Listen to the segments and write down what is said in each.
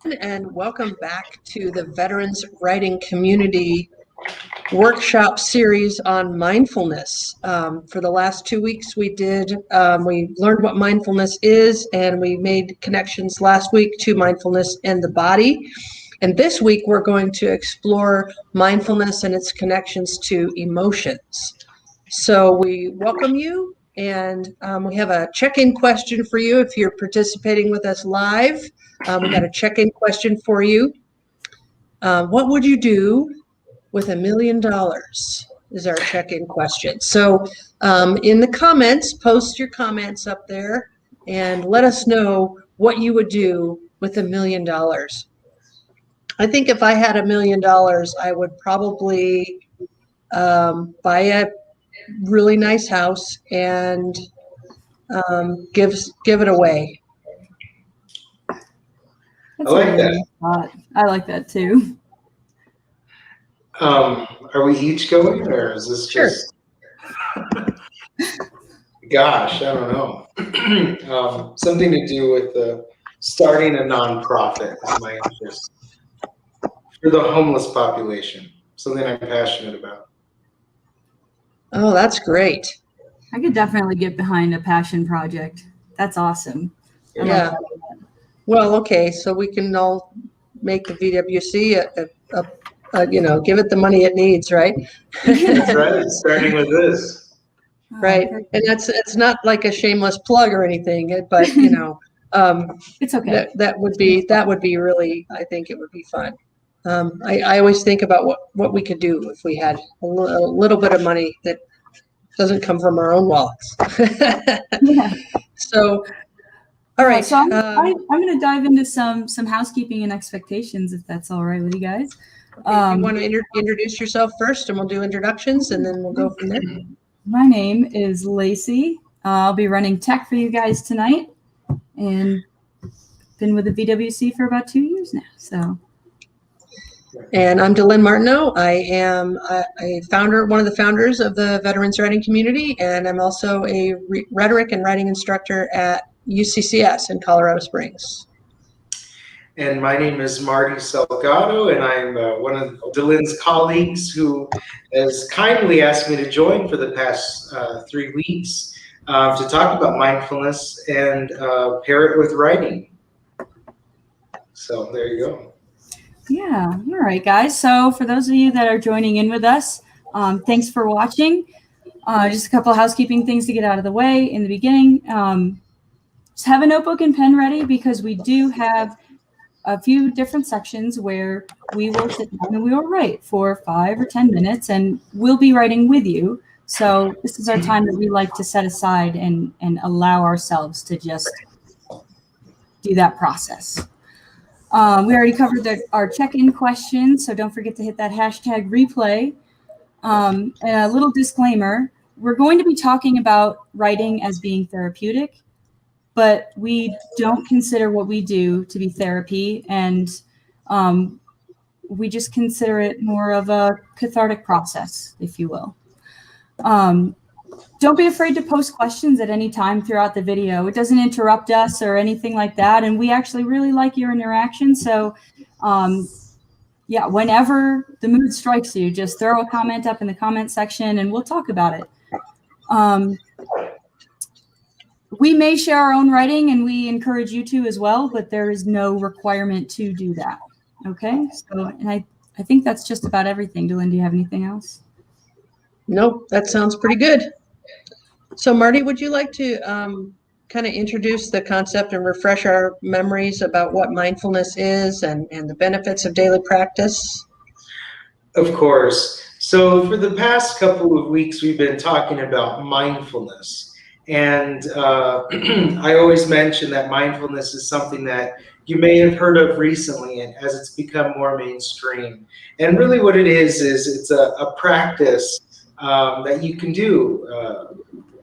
And welcome back to the Veterans Writing Community workshop series on mindfulness. For the last 2 weeks, we learned what mindfulness is, and we made connections last week to mindfulness and the body. And this week, we're going to explore mindfulness and its connections to emotions. So we welcome you, and we have a check-in question for you if you're participating with us live. We got a check-in question for you. What would you do with $1 million is our check-in question. So in the comments, post your comments up there and let us know what you would do with $1 million. I think if I had $1 million, I would probably buy a really nice house and give it away. That's I like that. I like that too. Are we each going, or is this Sure. just? Gosh, I don't know. Something to do with starting a nonprofit is my interest for the homeless population. Something I'm passionate about. Oh, that's great. I could definitely get behind a passion project. That's awesome. Yeah. Well, okay, so we can all make the VWC give it the money it needs, right? That's right. Starting with this. Right, and it's not like a shameless plug or anything, but it's okay. That would be really. I think it would be fun. I always think about what we could do if we had a little bit of money that doesn't come from our own wallets. Yeah. So. All right. So I'm going to dive into some housekeeping and expectations, if that's all right with you guys. Okay, you want to introduce yourself first, and we'll do introductions, and then we'll go from there. My name is Lacey. I'll be running tech for you guys tonight, and been with the VWC for about 2 years now. So. And I'm Delynn Martineau. I am one of the founders of the Veterans Writing Community, and I'm also a rhetoric and writing instructor at UCCS in Colorado Springs. And my name is Marty Salgado, and I'm one of Delynn's colleagues who has kindly asked me to join for the past 3 weeks to talk about mindfulness and pair it with writing. So there you go. Yeah. All right, guys. So for those of you that are joining in with us, thanks for watching. Just a couple of housekeeping things to get out of the way in the beginning. Just have a notebook and pen ready, because we do have a few different sections where we will sit down and we will write for 5 or 10 minutes, and we'll be writing with you. So this is our time that we like to set aside and allow ourselves to just do that process. We already covered our check-in question, so don't forget to hit that hashtag replay. And a little disclaimer, we're going to be talking about writing as being therapeutic, but we don't consider what we do to be therapy, and we just consider it more of a cathartic process, if you will. Don't be afraid to post questions at any time throughout the video. It doesn't interrupt us or anything like that, and we actually really like your interaction. So, yeah, whenever the mood strikes you, just throw a comment up in the comment section, and we'll talk about it. We may share our own writing, and we encourage you to as well, but there is no requirement to do that. Okay, so and I think that's just about everything. Delynn, do you have anything else? Nope, that sounds pretty good. So Marty, would you like to kind of introduce the concept and refresh our memories about what mindfulness is and the benefits of daily practice? Of course. So for the past couple of weeks, we've been talking about mindfulness. And I always mention that mindfulness is something that you may have heard of recently, and as it's become more mainstream. And really what it is it's a practice that you can do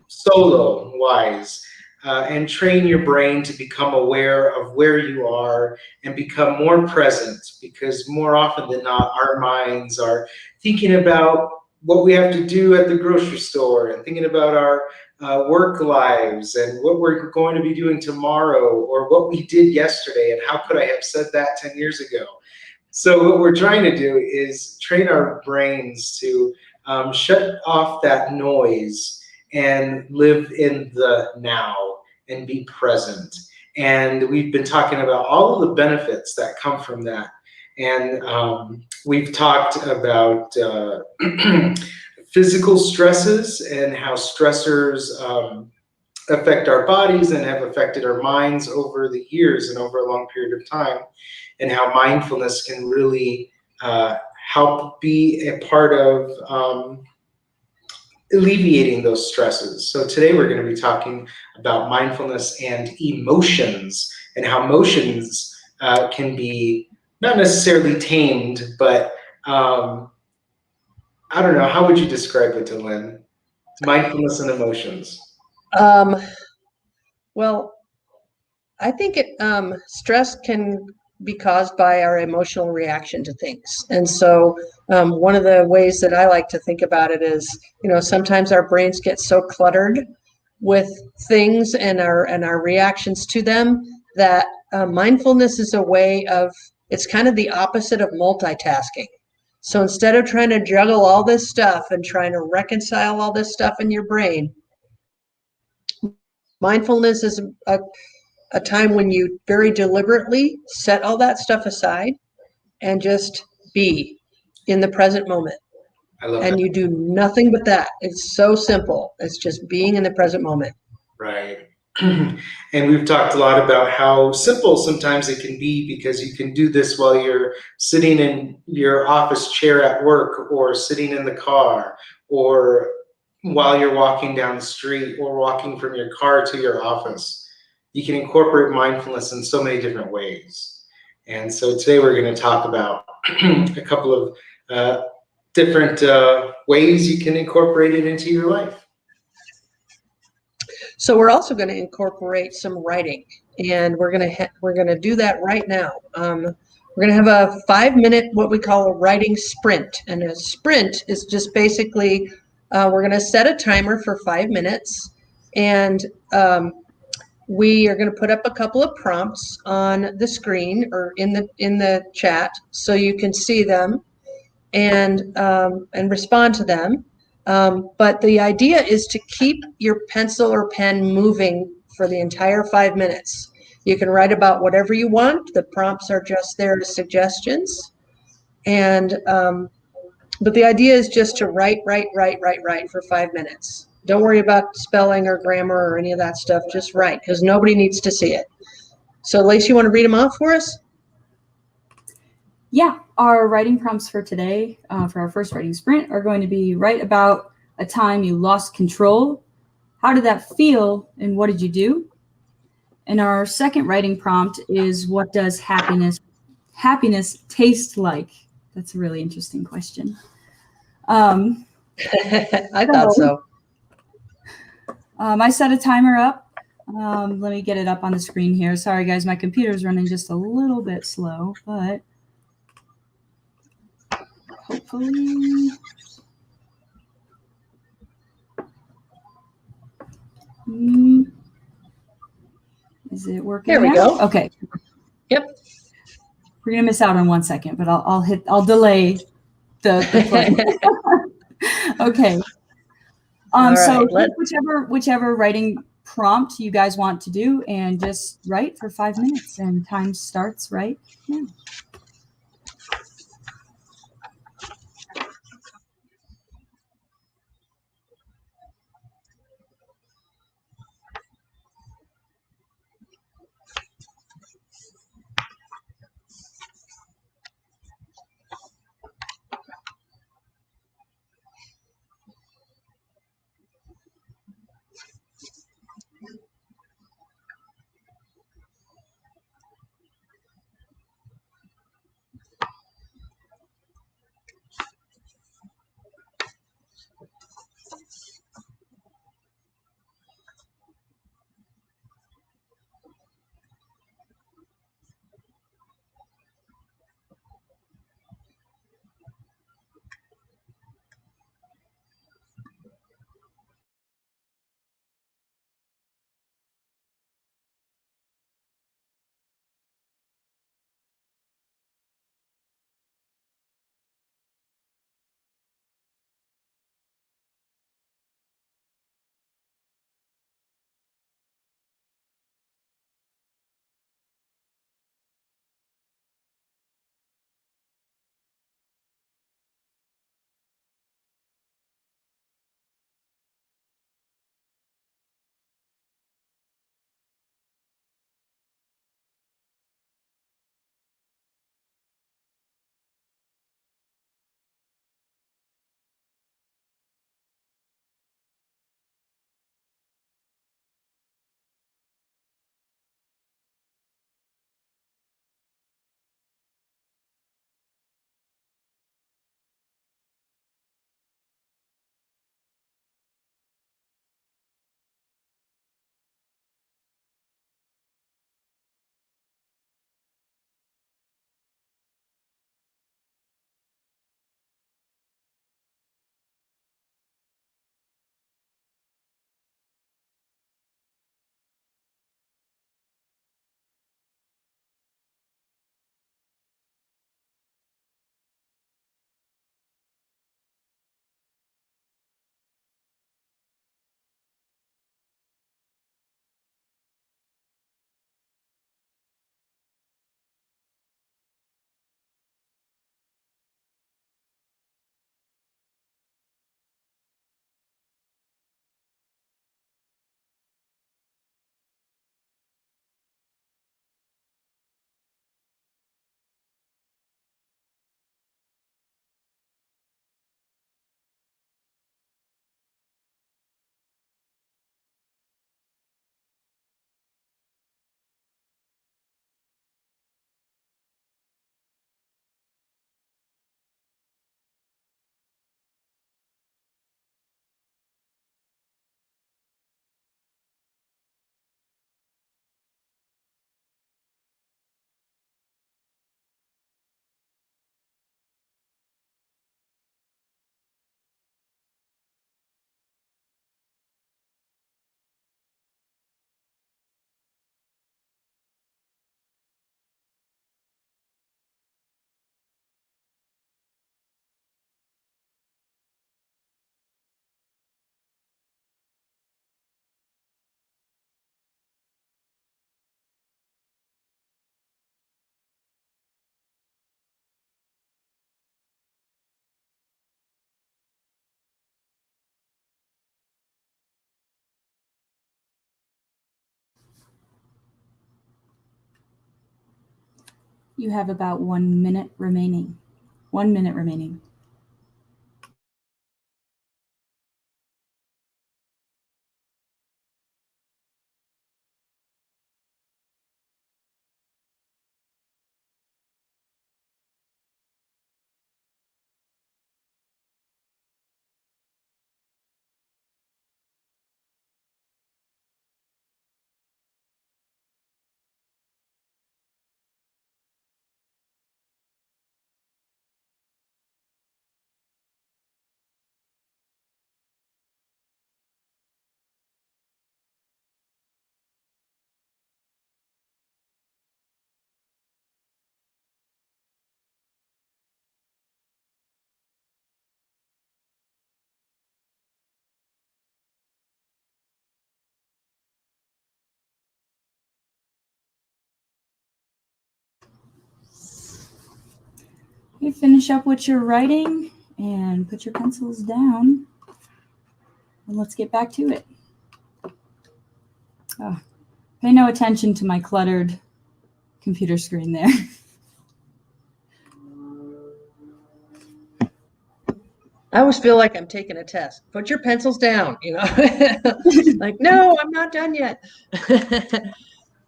solo-wise and train your brain to become aware of where you are and become more present, because more often than not, our minds are thinking about what we have to do at the grocery store and thinking about our work lives and what we're going to be doing tomorrow or what we did yesterday and how could I have said that 10 years ago. So what we're trying to do is train our brains to shut off that noise and live in the now and be present. And we've been talking about all of the benefits that come from that. And we've talked about physical stresses and how stressors affect our bodies and have affected our minds over the years and over a long period of time, and how mindfulness can really help be a part of alleviating those stresses. So today we're going to be talking about mindfulness and emotions and how emotions can be not necessarily tamed, but I don't know, how would you describe it to Lynn? Mindfulness and emotions. Well, I think stress can be caused by our emotional reaction to things. And so one of the ways that I like to think about it is, sometimes our brains get so cluttered with things and our reactions to them that mindfulness is a way of, it's kind of the opposite of multitasking. So instead of trying to juggle all this stuff and trying to reconcile all this stuff in your brain, mindfulness is a time when you very deliberately set all that stuff aside and just be in the present moment. I love And that. you do nothing but that. It's so simple. It's just being in the present moment. Right. And we've talked a lot about how simple sometimes it can be, because you can do this while you're sitting in your office chair at work, or sitting in the car, or while you're walking down the street, or walking from your car to your office. You can incorporate mindfulness in so many different ways. And so today we're going to talk about a couple of different ways you can incorporate it into your life. So we're also going to incorporate some writing, and we're going to do that right now. We're going to have a 5-minute, what we call a writing sprint, and a sprint is just basically we're going to set a timer for 5 minutes, and we are going to put up a couple of prompts on the screen or in the chat so you can see them and respond to them. But the idea is to keep your pencil or pen moving for the entire 5 minutes. You can write about whatever you want. The prompts are just there as suggestions. And but the idea is just to write for 5 minutes. Don't worry about spelling or grammar or any of that stuff. Just write, because nobody needs to see it. So, Lacey, you want to read them off for us? Yeah, our writing prompts for today, for our first writing sprint, are going to be: write about a time you lost control. How did that feel, and what did you do? And our second writing prompt is: what does happiness taste like? That's a really interesting question. I thought so. I set a timer up. Let me get it up on the screen here. Sorry, guys, my computer's running just a little bit slow, but hopefully. Is it working? There we now? go. Okay. Yep. We're gonna miss out on 1 second, but I'll delay the play. Okay. So right, whichever writing prompt you guys want to do, and just write for 5 minutes, and time starts right now. You have about 1 minute remaining. 1 minute remaining. You finish up what you're writing and put your pencils down, and let's get back to it. Oh, pay no attention to my cluttered computer screen there. I always feel like I'm taking a test. Put your pencils down, like, no, I'm not done yet.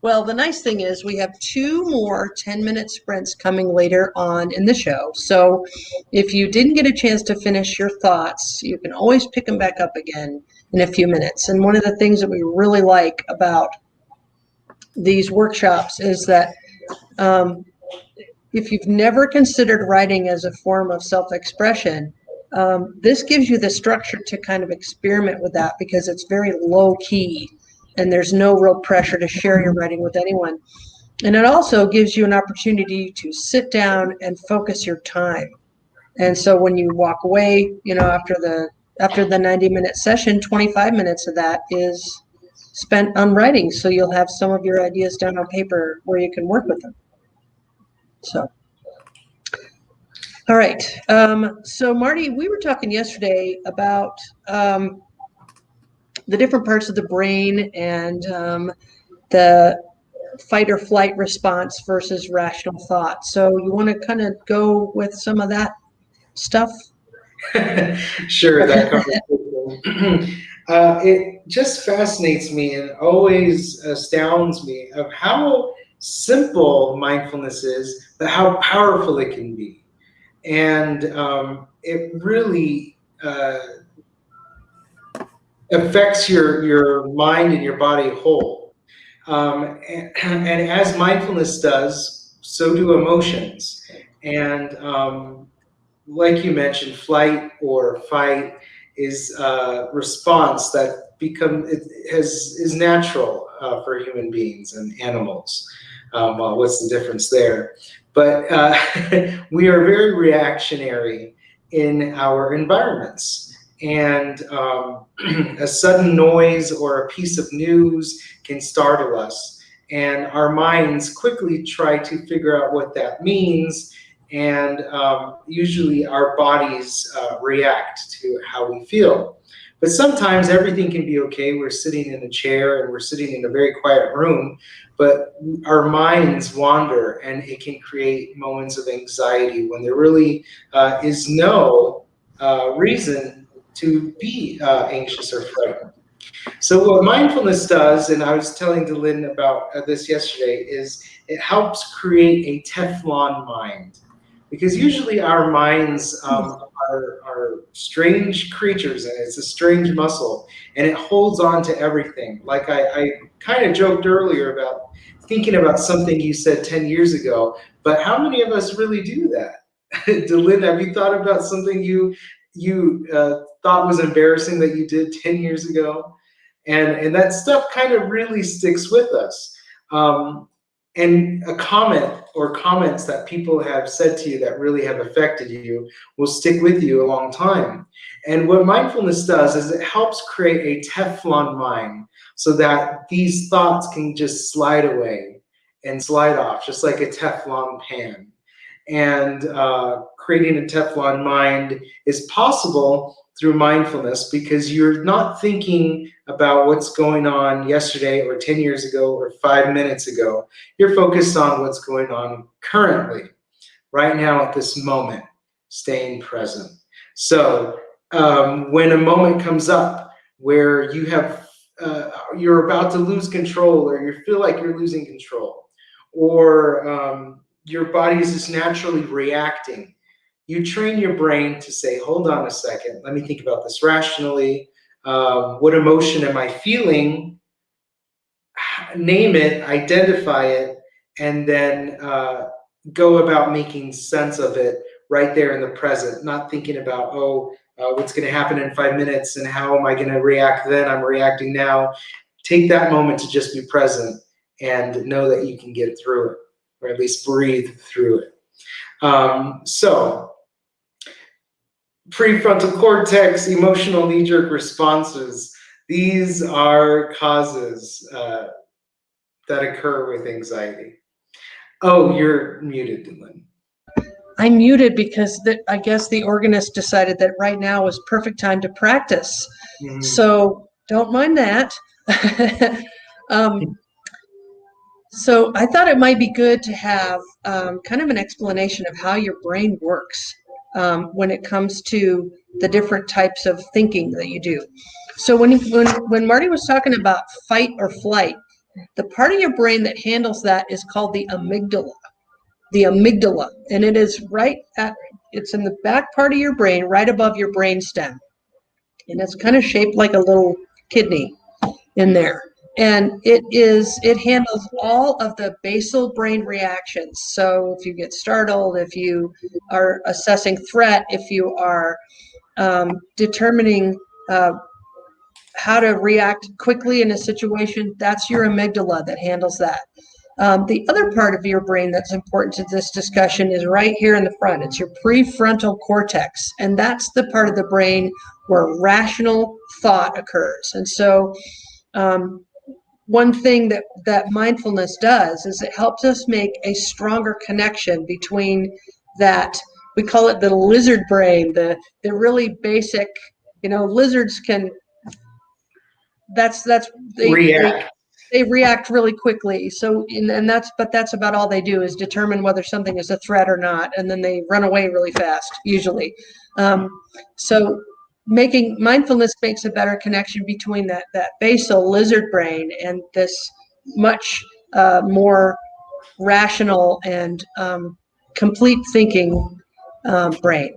Well, the nice thing is we have 2 more 10-minute sprints coming later on in the show. So if you didn't get a chance to finish your thoughts, you can always pick them back up again in a few minutes. And one of the things that we really like about these workshops is that if you've never considered writing as a form of self-expression, this gives you the structure to kind of experiment with that, because it's very low key and there's no real pressure to share your writing with anyone. And it also gives you an opportunity to sit down and focus your time. And so when you walk away, after the 90-minute session, 25 minutes of that is spent on writing. So you'll have some of your ideas down on paper where you can work with them. So, all right. So Marty, we were talking yesterday about the different parts of the brain and the fight or flight response versus rational thought. So you want to kind of go with some of that stuff? Sure, that conversation. It just fascinates me and always astounds me of how simple mindfulness is, but how powerful it can be. And it really affects your mind and your body whole. And as mindfulness does, so do emotions. And like you mentioned, flight or fight is a response that is natural for human beings and animals. Well, what's the difference there? But we are very reactionary in our environments. And a sudden noise or a piece of news can startle us. And our minds quickly try to figure out what that means. And usually our bodies react to how we feel. But sometimes everything can be okay. We're sitting in a chair and we're sitting in a very quiet room, but our minds wander, and it can create moments of anxiety when there really is no reason to be anxious or frightened. So what mindfulness does, and I was telling Delin about this yesterday, is it helps create a Teflon mind. Because usually our minds are strange creatures, and it's a strange muscle, and it holds on to everything. Like I kind of joked earlier about thinking about something you said 10 years ago, but how many of us really do that? Delin, have you thought about something you thought was embarrassing that you did 10 years ago? And that stuff kind of really sticks with us. And a comment or comments that people have said to you that really have affected you will stick with you a long time. And what mindfulness does is it helps create a Teflon mind so that these thoughts can just slide away and slide off, just like a Teflon pan. And creating a Teflon mind is possible through mindfulness because you're not thinking about what's going on yesterday or 10 years ago or 5 minutes ago. You're focused on what's going on currently, right now at this moment, staying present. So when a moment comes up where you're about to lose control, or you feel like you're losing control, or your body is just naturally reacting, you train your brain to say, hold on a second, let me think about this rationally. What emotion am I feeling? Name it, identify it, and then go about making sense of it right there in the present, not thinking about, what's going to happen in 5 minutes and how am I going to react then? I'm reacting now. Take that moment to just be present and know that you can get through it, or at least breathe through it. So prefrontal cortex, emotional knee-jerk responses, these are causes that occur with anxiety. Oh, you're muted, Dylan. I'm muted because I guess the organist decided that right now was perfect time to practice. Mm-hmm. So don't mind that. So I thought it might be good to have kind of an explanation of how your brain works when it comes to the different types of thinking that you do. So when Marty was talking about fight or flight, the part of your brain that handles that is called the amygdala. The amygdala, and it is it's in the back part of your brain, right above your brain stem, and it's kind of shaped like a little kidney in there. And it handles all of the basal brain reactions. So if you get startled, if you are assessing threat, if you are determining how to react quickly in a situation, that's your amygdala that handles that. The other part of your brain that's important to this discussion is right here in the front. It's your prefrontal cortex, and that's the part of the brain where rational thought occurs. And so one thing that mindfulness does is it helps us make a stronger connection between that, we call it the lizard brain, the really basic, lizards can, React. they react really quickly. So, and that's about all they do is determine whether something is a threat or not, and then they run away really fast, usually. So making mindfulness makes a better connection between that basal lizard brain and this much more rational and complete thinking brain.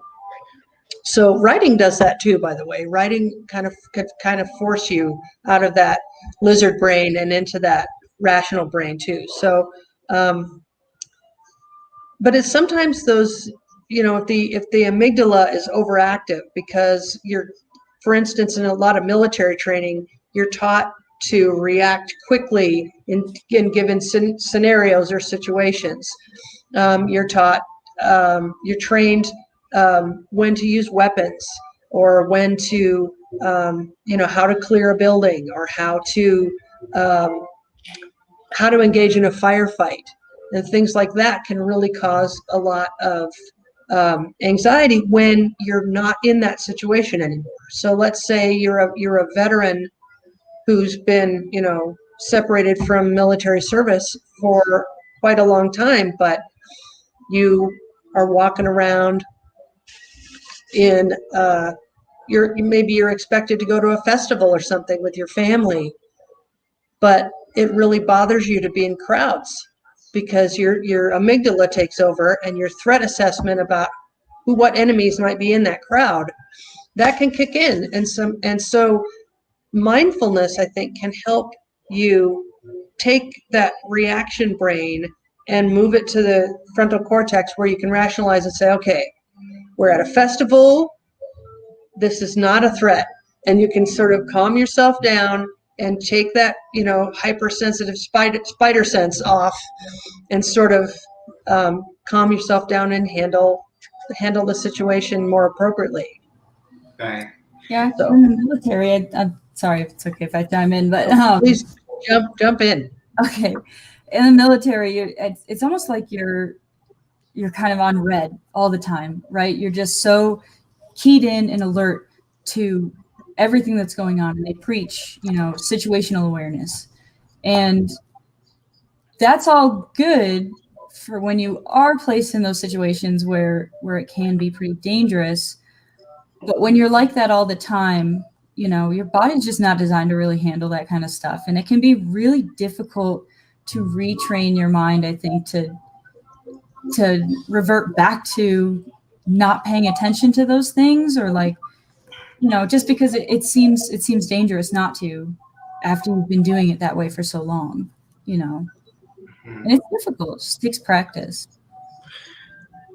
So writing does that too, by the way. Writing could kind of force you out of that lizard brain and into that rational brain too. So, but it's sometimes those, if the amygdala is overactive because for instance, in a lot of military training, you're taught to react quickly in given scenarios or situations. You're trained when to use weapons, or when to, how to clear a building, or how to engage in a firefight. And things like that can really cause a lot of anxiety when you're not in that situation anymore. So let's say you're a veteran who's been, separated from military service for quite a long time, but you are walking around in maybe you're expected to go to a festival or something with your family, but it really bothers you to be in crowds because your amygdala takes over, and your threat assessment about what enemies might be in that crowd, that can kick in. And so mindfulness, I think, can help you take that reaction brain and move it to the frontal cortex, where you can rationalize and say, okay, we're at a festival, this is not a threat. And you can sort of calm yourself down and take that, hypersensitive spider sense off, and sort of calm yourself down and handle the situation more appropriately. Right. Yeah, so in the military, I'm sorry if it's okay if I chime in, but please jump in. Okay, in the military, it's almost like you're kind of on red all the time, right? You're just so keyed in and alert to everything that's going on, and they preach, situational awareness. And that's all good for when you are placed in those situations where it can be pretty dangerous. But when you're like that all the time, your body's just not designed to really handle that kind of stuff. And it can be really difficult to retrain your mind, I think, to revert back to not paying attention to those things, or like, just because it seems dangerous not to, after you've been doing it that way for so long, and it's difficult. It just takes practice.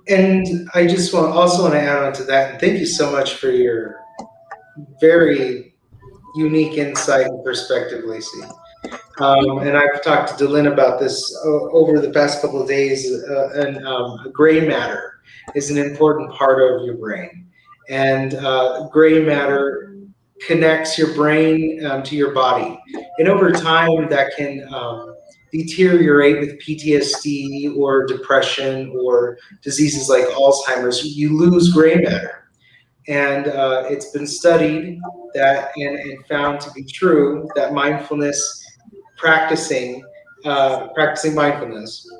And I just also want to add on to that. And thank you so much for your very unique insight and perspective, Lacey. And I've talked to Dylan about this over the past couple of days. Gray matter is an important part of your brain. And gray matter connects your brain to your body. And over time, that can deteriorate with PTSD or depression or diseases like Alzheimer's. You lose gray matter. And it's been studied that and found to be true that practicing mindfulness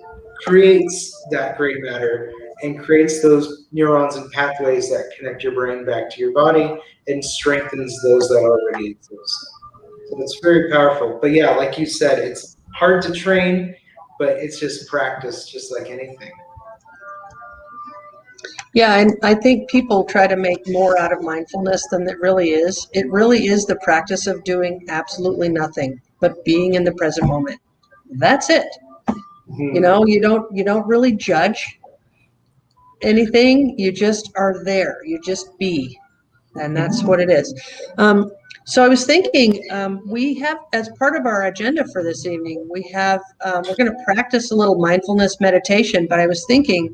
creates that gray matter and creates those neurons and pathways that connect your brain back to your body and strengthens those that already exist. So it's very powerful. But yeah, like you said, it's hard to train, but it's just practice, just like anything. Yeah, and I think people try to make more out of mindfulness than it really is. It really is the practice of doing absolutely nothing but being in the present moment. That's it. Mhm. You don't really judge anything. You just are there. You just be. And that's what it is. So I was thinking, we have, as part of our agenda for this evening, we're going to practice a little mindfulness meditation, but I was thinking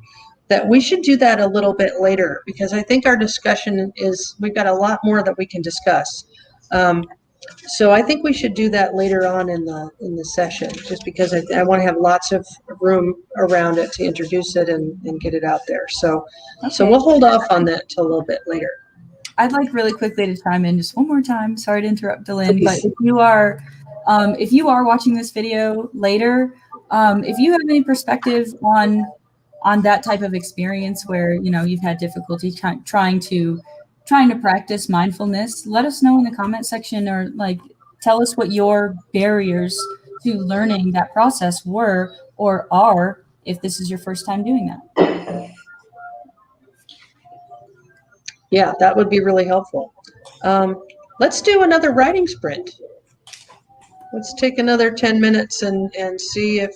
that we should do that a little bit later, because I think our discussion we've got a lot more that we can discuss. So I think we should do that later on in the session, just because I want to have lots of room around it to introduce it and get it out there. So Okay. we'll hold off on that till a little bit later. I'd like really quickly to chime in just one more time. Sorry to interrupt, Dylan, but Please. if you are watching this video later, if you have any perspective on that type of experience where you've had difficulty trying to practice mindfulness, let us know in the comment section, or like tell us what your barriers to learning that process were or are, if this is your first time doing that. Yeah, that would be really helpful. Let's do another writing sprint. Let's take another 10 minutes and see if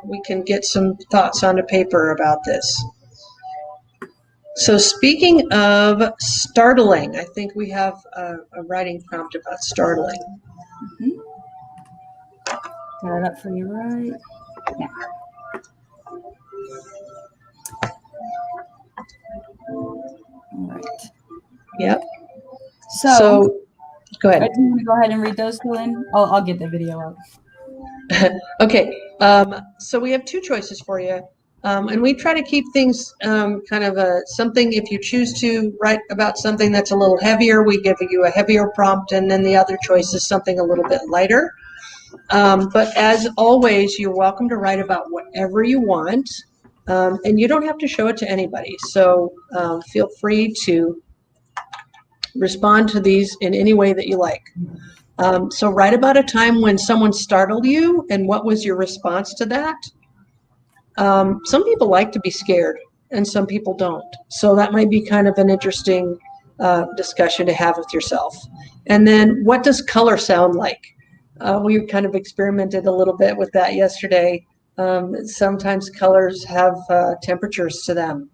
we can get some thoughts onto paper about this. So speaking of startling, I think we have a writing prompt about startling. Mm-hmm. Got it up for you right now. All right. Yep. So go ahead. Do you want to go ahead and read those, Dylan? I'll get the video up. Okay. So we have two choices for you. And we try to keep things kind of something, if you choose to write about something that's a little heavier, we give you a heavier prompt, and then the other choice is something a little bit lighter. But as always, you're welcome to write about whatever you want, and you don't have to show it to anybody. So feel free to respond to these in any way that you like. So write about a time when someone startled you, and what was your response to that? Some people like to be scared, and some people don't. So that might be kind of an interesting discussion to have with yourself. And then, what does color sound like? We kind of experimented a little bit with that yesterday. Sometimes colors have temperatures to them,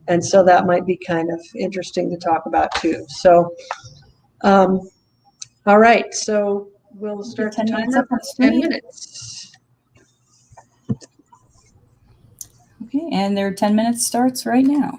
and so that might be kind of interesting to talk about too. So, all right, so we'll start the 10 minutes timer up on for the 10 screen. minutes. Okay, and their 10 minutes starts right now.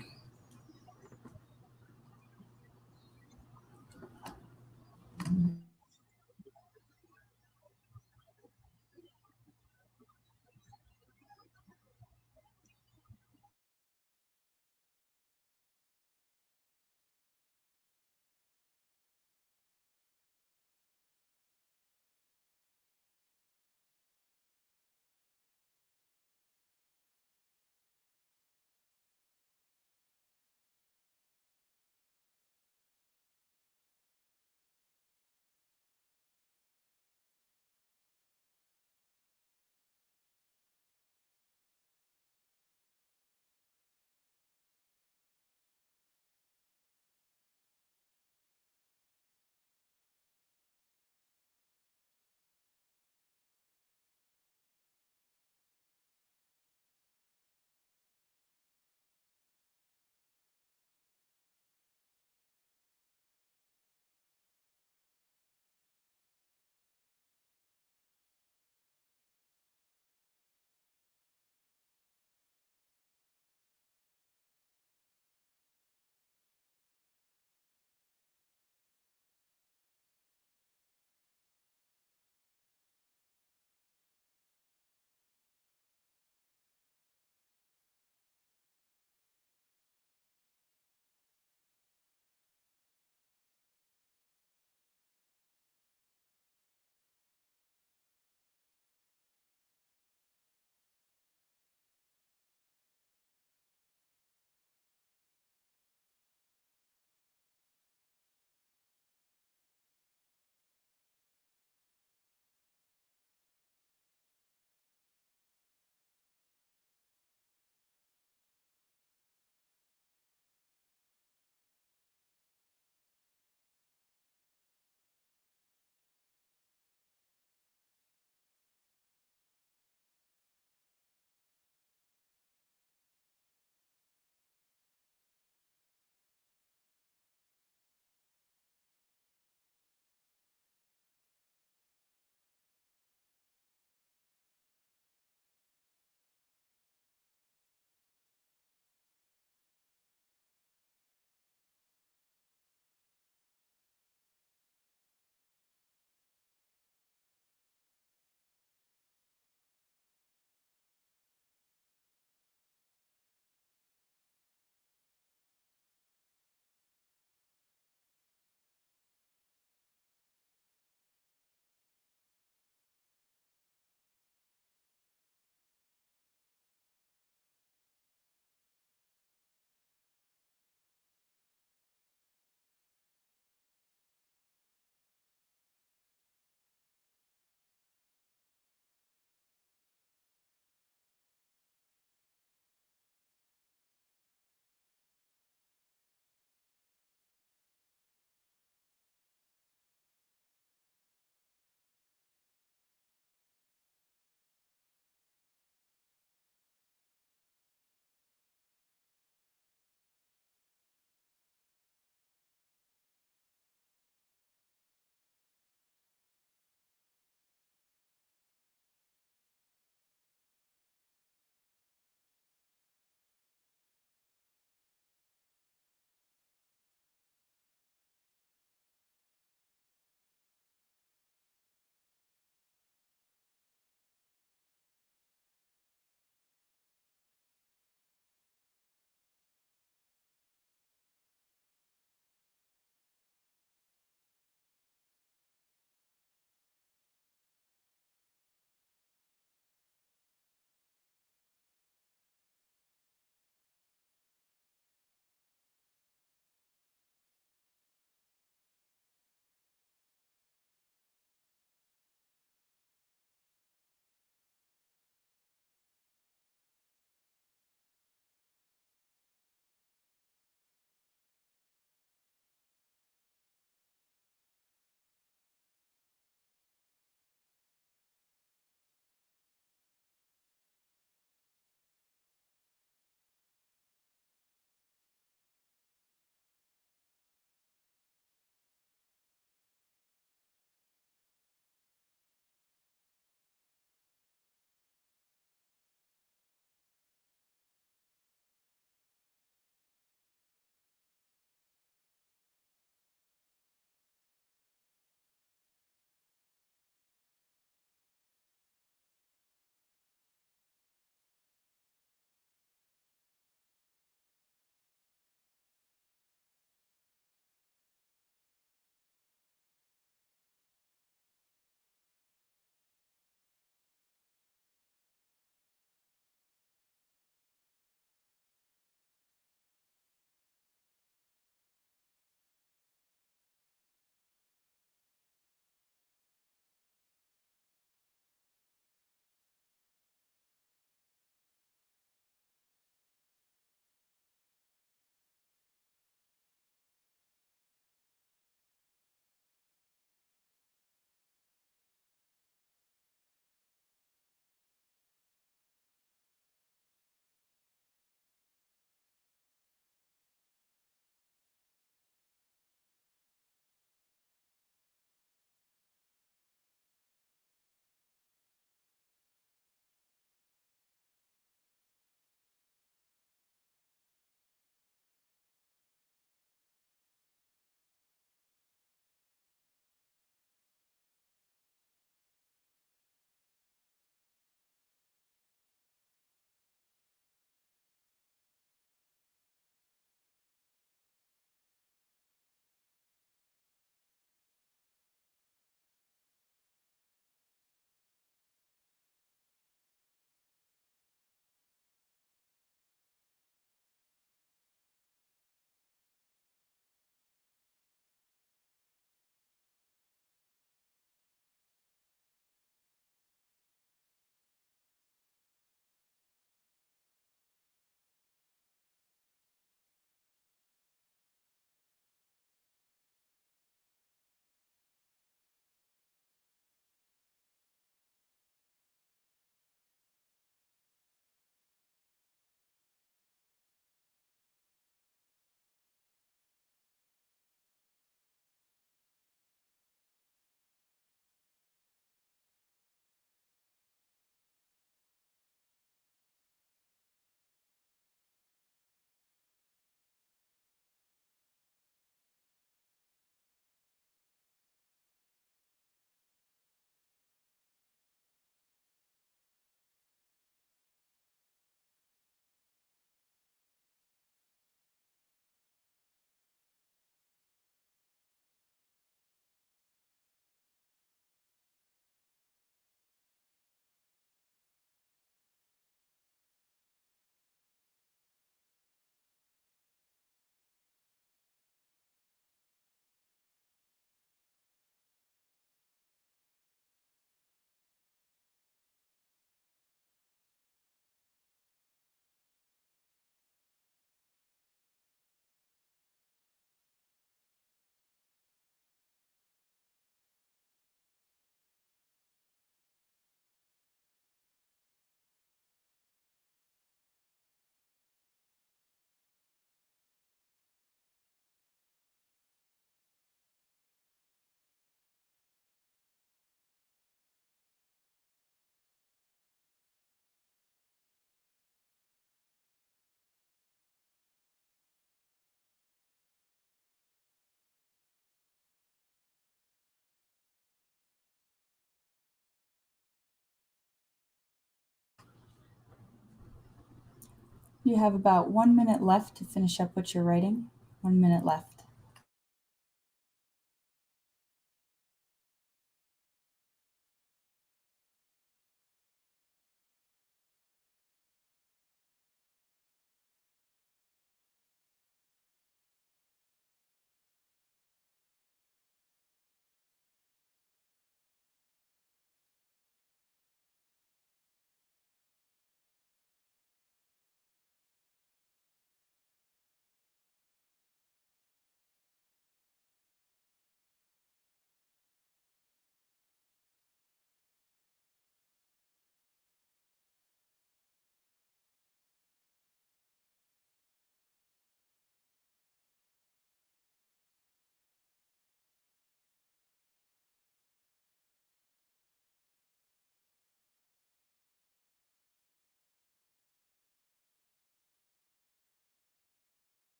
You have about 1 minute left to finish up what you're writing. 1 minute left.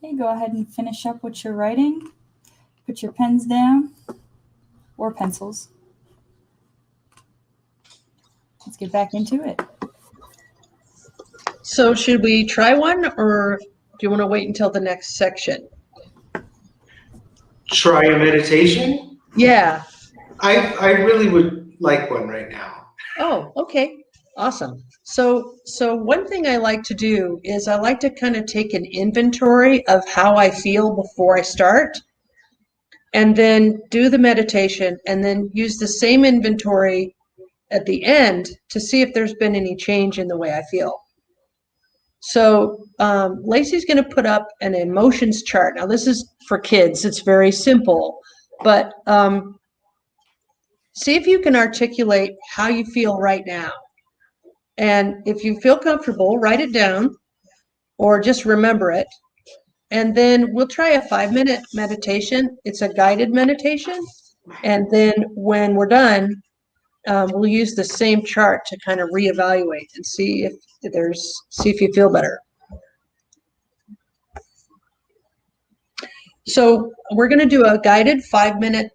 Okay, go ahead and finish up what you're writing. Put your pens down or pencils. Let's get back into it. So should we try one, or do you want to wait until the next section? Try a meditation? Yeah. I really would like one right now. Oh, okay. Awesome. So one thing I like to do is I like to kind of take an inventory of how I feel before I start, and then do the meditation, and then use the same inventory at the end to see if there's been any change in the way I feel. So Lacey's going to put up an emotions chart. Now, this is for kids. It's very simple, but see if you can articulate how you feel right now. And if you feel comfortable, write it down or just remember it. And then we'll try a 5-minute meditation. It's a guided meditation. And then when we're done, we'll use the same chart to kind of reevaluate and see if you feel better. So we're going to do a guided 5-minute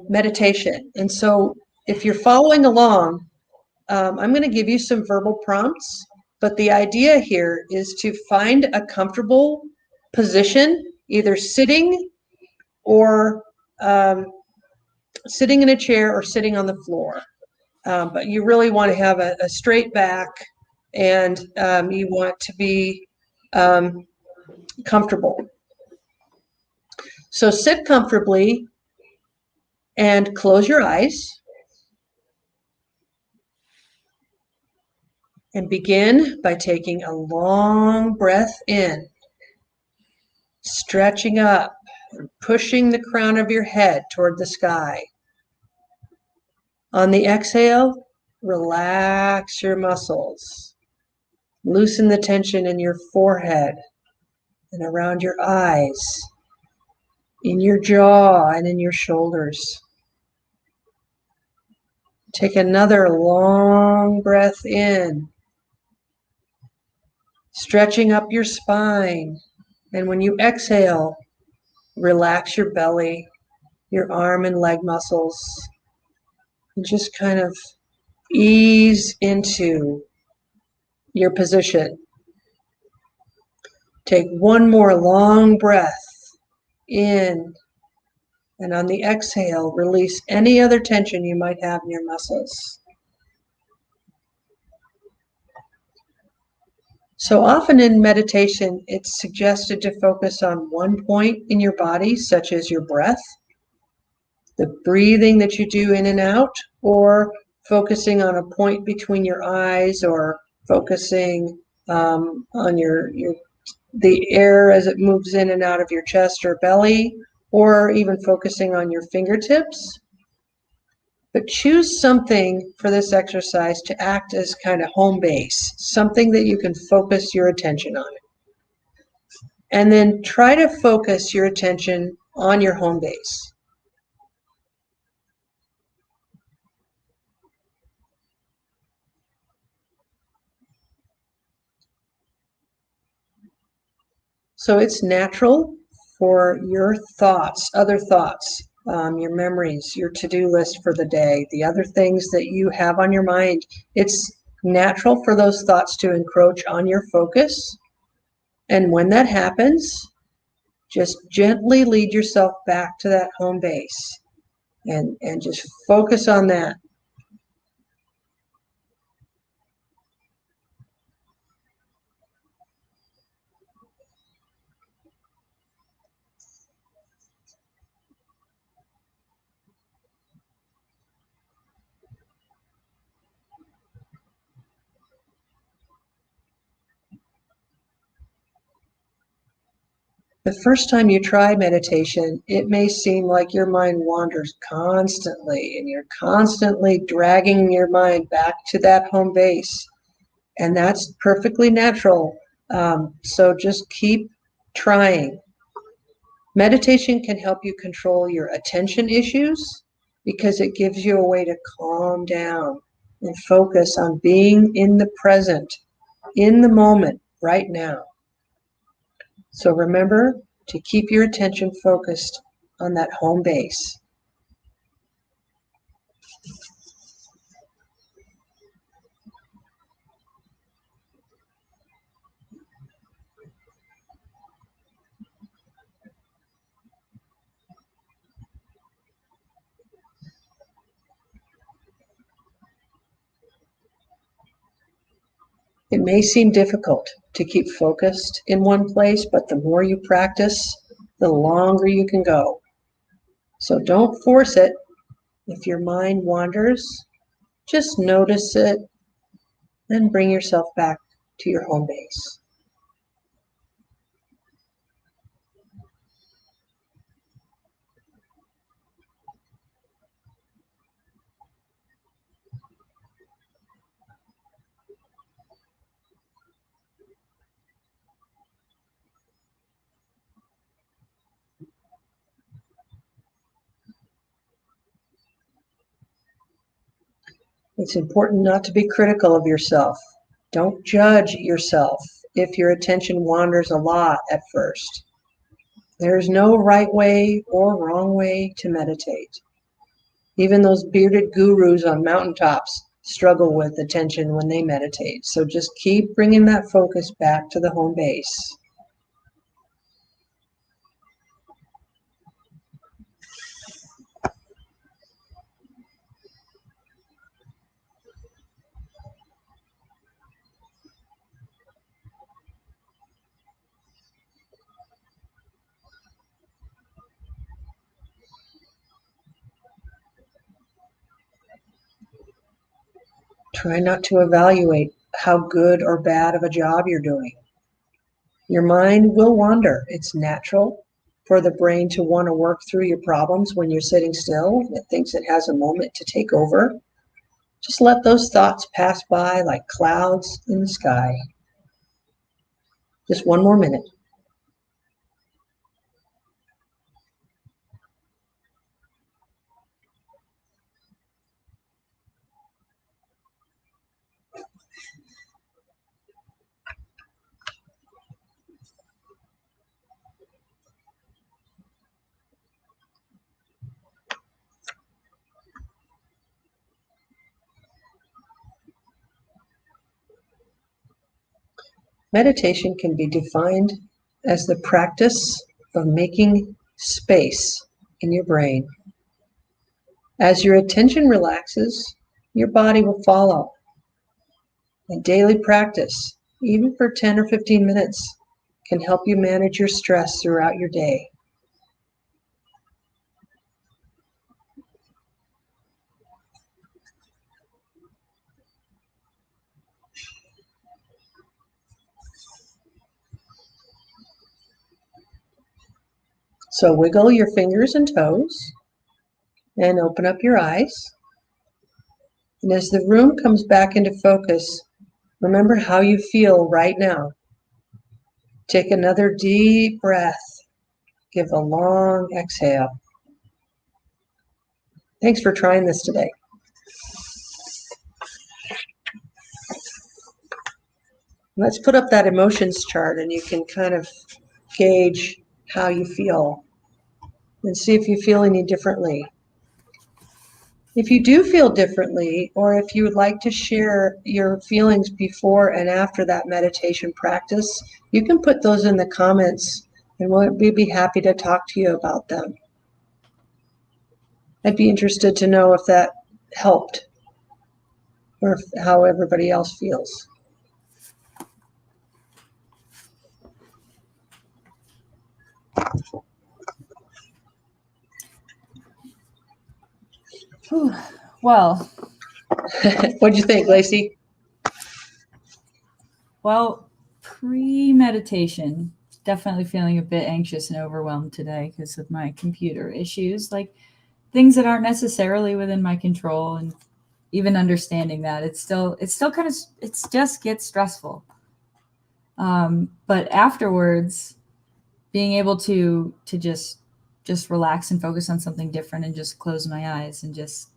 meditation. And so if you're following along, I'm going to give you some verbal prompts, but the idea here is to find a comfortable position, either sitting or sitting in a chair or sitting on the floor. But you really want to have a straight back, and you want to be comfortable. So sit comfortably and close your eyes. And begin by taking a long breath in, stretching up, and pushing the crown of your head toward the sky. On the exhale, relax your muscles. Loosen the tension in your forehead and around your eyes, in your jaw and in your shoulders. Take another long breath in, stretching up your spine. And when you exhale, relax your belly, your arm and leg muscles, and just kind of ease into your position. Take one more long breath in, and on the exhale, release any other tension you might have in your muscles. So often in meditation, it's suggested to focus on one point in your body, such as your breath, the breathing that you do in and out, or focusing on a point between your eyes, or focusing on the air as it moves in and out of your chest or belly, or even focusing on your fingertips. But choose something for this exercise to act as kind of home base, something that you can focus your attention on. And then try to focus your attention on your home base. So it's natural for your thoughts, other thoughts, your memories, your to-do list for the day, the other things that you have on your mind. It's natural for those thoughts to encroach on your focus. And when that happens, just gently lead yourself back to that home base and just focus on that. The first time you try meditation, it may seem like your mind wanders constantly and you're constantly dragging your mind back to that home base. And that's perfectly natural. So just keep trying. Meditation can help you control your attention issues because it gives you a way to calm down and focus on being in the present, in the moment, right now. So remember to keep your attention focused on that home base. It may seem difficult to keep focused in one place, but the more you practice, the longer you can go. So don't force it. If your mind wanders, just notice it and bring yourself back to your home base. It's important not to be critical of yourself. Don't judge yourself if your attention wanders a lot at first. There's no right way or wrong way to meditate. Even those bearded gurus on mountaintops struggle with attention when they meditate. So just keep bringing that focus back to the home base. Try not to evaluate how good or bad of a job you're doing. Your mind will wander. It's natural for the brain to want to work through your problems when you're sitting still. It thinks it has a moment to take over. Just let those thoughts pass by like clouds in the sky. Just one more minute. Meditation can be defined as the practice of making space in your brain. As your attention relaxes, your body will follow. And daily practice, even for 10 or 15 minutes, can help you manage your stress throughout your day. So wiggle your fingers and toes and open up your eyes. And as the room comes back into focus, remember how you feel right now. Take another deep breath. Give a long exhale. Thanks for trying this today. Let's put up that emotions chart and you can kind of gauge how you feel. and see if you feel any differently. If you do feel differently, or if you would like to share your feelings before and after that meditation practice, you can put those in the comments and we'd be happy to talk to you about them. I'd be interested to know if that helped or how everybody else feels. Whew. Well, What'd you think, Lacey? Well, pre-meditation, definitely feeling a bit anxious and overwhelmed today because of my computer issues, like things that aren't necessarily within my control, and even understanding that it's still kind of, it's just gets stressful. But afterwards, being able to just relax and focus on something different and just close my eyes and just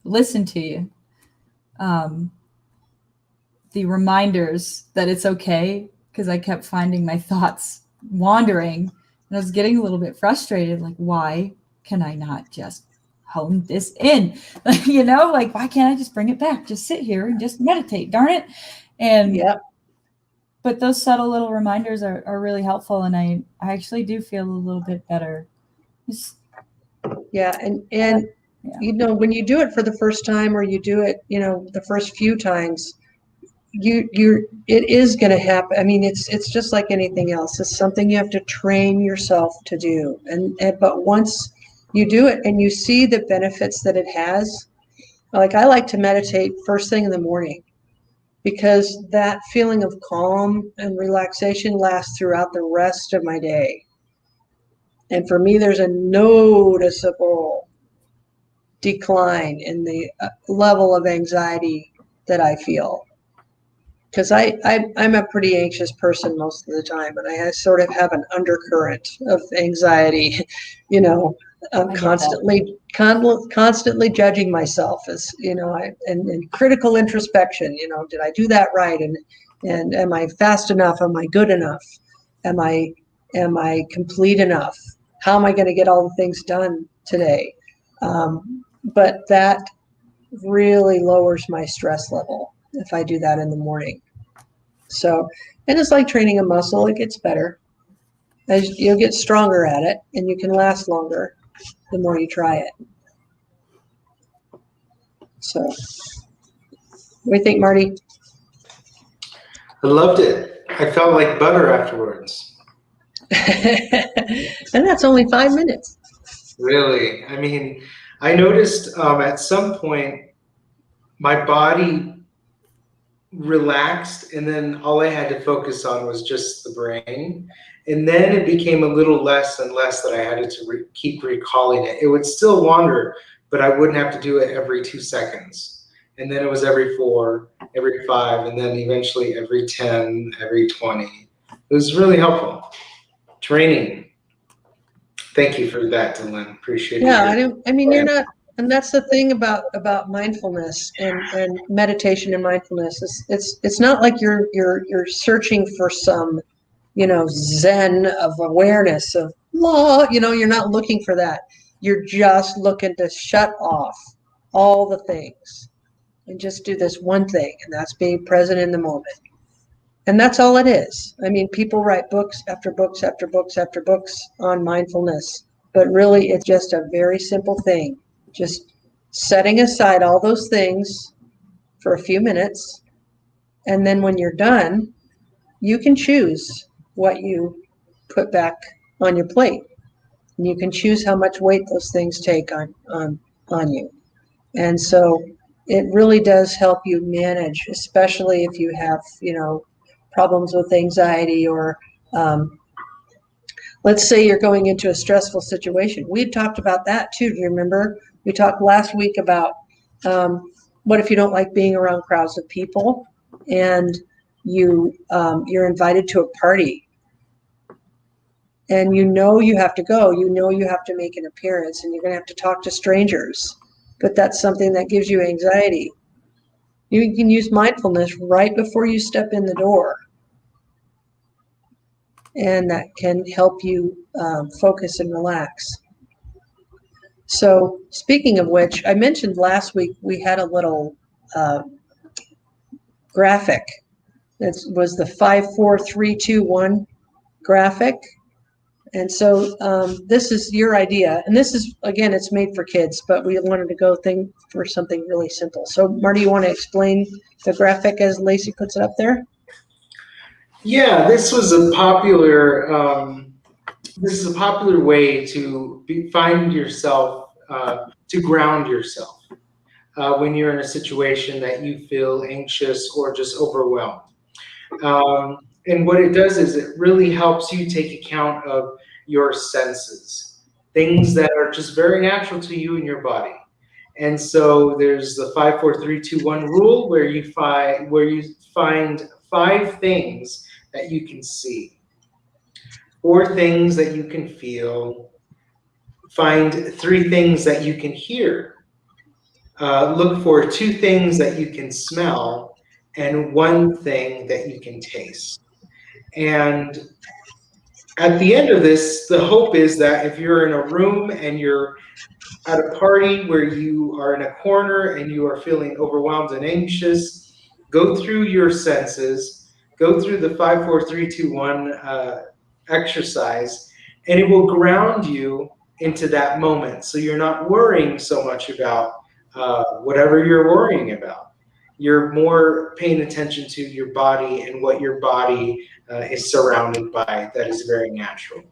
listen to you. The reminders that it's okay, because I kept finding my thoughts wandering and I was getting a little bit frustrated. Like, why can I not just hone this in? Like, why can't I just bring it back? Just sit here and just meditate, darn it. And Yep. But those subtle little reminders are really helpful. And I actually do feel a little bit better. Yeah. And when you do it for the first time, or you do it, the first few times, it is going to happen. I mean, it's just like anything else. It's something you have to train yourself to do. But once you do it and you see the benefits that it has, like I like to meditate first thing in the morning, because that feeling of calm and relaxation lasts throughout the rest of my day. And for me, there's a noticeable decline in the level of anxiety that I feel. Because I'm a pretty anxious person most of the time, and I sort of have an undercurrent of anxiety, I'm constantly judging myself as, and critical introspection, did I do that right? And am I fast enough? Am I good enough? Am I complete enough? How am I going to get all the things done today? But that really lowers my stress level if I do that in the morning. So, and it's like training a muscle. It gets better as you'll get stronger at it, and you can last longer the more you try it. So, what do you think, Marty? I loved it. I felt like butter afterwards. And that's only 5 minutes. Really? I mean, I noticed at some point my body relaxed, and then all I had to focus on was just the brain. And then it became a little less and less that I had to keep recalling it. It would still wander, but I wouldn't have to do it every 2 seconds. And then it was every 4, every 5, and then eventually every 10, every 20. It was really helpful. Training. Thank you for that, Dylan. Appreciate it. Yeah, you're not, and that's the thing about mindfulness and meditation and mindfulness. It's not like you're searching for some, zen of awareness of law. You're not looking for that. You're just looking to shut off all the things and just do this one thing, and that's being present in the moment. And that's all it is. I mean, people write books after books after books after books on mindfulness, but really it's just a very simple thing. Just setting aside all those things for a few minutes. And then when you're done, you can choose what you put back on your plate. And you can choose how much weight those things take on you. And so it really does help you manage, especially if you have, problems with anxiety, or let's say you're going into a stressful situation. We talked about that too. Do you remember? We talked last week about what if you don't like being around crowds of people, and you're invited to a party, and you have to go. You have to make an appearance, and you're going to have to talk to strangers. But that's something that gives you anxiety. You can use mindfulness right before you step in the door. and that can help you focus and relax. So speaking of which, I mentioned last week we had a little graphic. It was the 5, 4, 3, 2, 1 graphic. And so this is your idea. And this is, again, it's made for kids, but we wanted to go for something really simple. So Marty, you want to explain the graphic as Lacey puts it up there? Yeah, this was a popular. This is a popular way to find yourself, to ground yourself when you're in a situation that you feel anxious or just overwhelmed. And what it does is it really helps you take account of your senses, things that are just very natural to you and your body. And so there's the 5, 4, 3, 2, 1 rule where you find 5 things that you can see, 4 things that you can feel, find 3 things that you can hear, look for 2 things that you can smell, and 1 thing that you can taste. And at the end of this, the hope is that if you're in a room and you're at a party where you are in a corner and you are feeling overwhelmed and anxious, go through your senses, go through the 5, 4, 3, 2, 1 exercise, and it will ground you into that moment. So you're not worrying so much about whatever you're worrying about. You're more paying attention to your body and what your body is surrounded by that is very natural.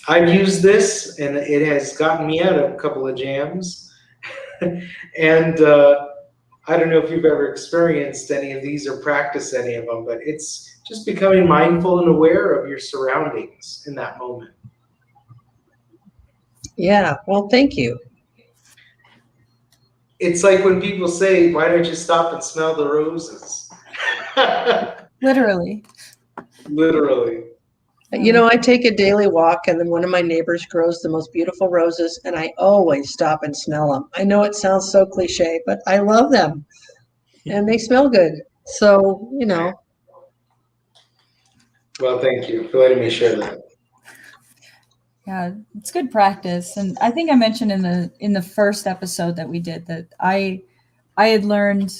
I've used this and it has gotten me out of a couple of jams. And I don't know if you've ever experienced any of these or practiced any of them, but it's just becoming mindful and aware of your surroundings in that moment. Yeah, well, thank you. It's like when people say, why don't you stop and smell the roses? Literally. Literally. You know, I take a daily walk, and then one of my neighbors grows the most beautiful roses, and I always stop and smell them. I know it sounds so cliche, but I love them, and they smell good. So, you know. Well, thank you for letting me share that. Yeah, it's good practice. And I think I mentioned in the first episode that we did that I had learned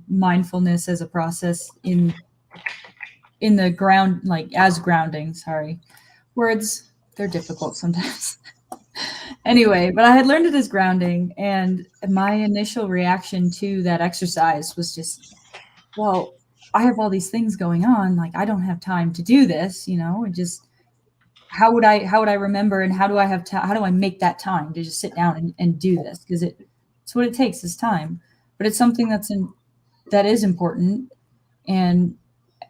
mindfulness as a process in the ground, like as grounding. Sorry, words, they're difficult sometimes. Anyway, but I had learned it as grounding, and my initial reaction to that exercise was just, well, I have all these things going on, like I don't have time to do this, and just how would I remember, and how do I how do I make that time to just sit down and do this, because it's what it takes is time, but it's something that is important. And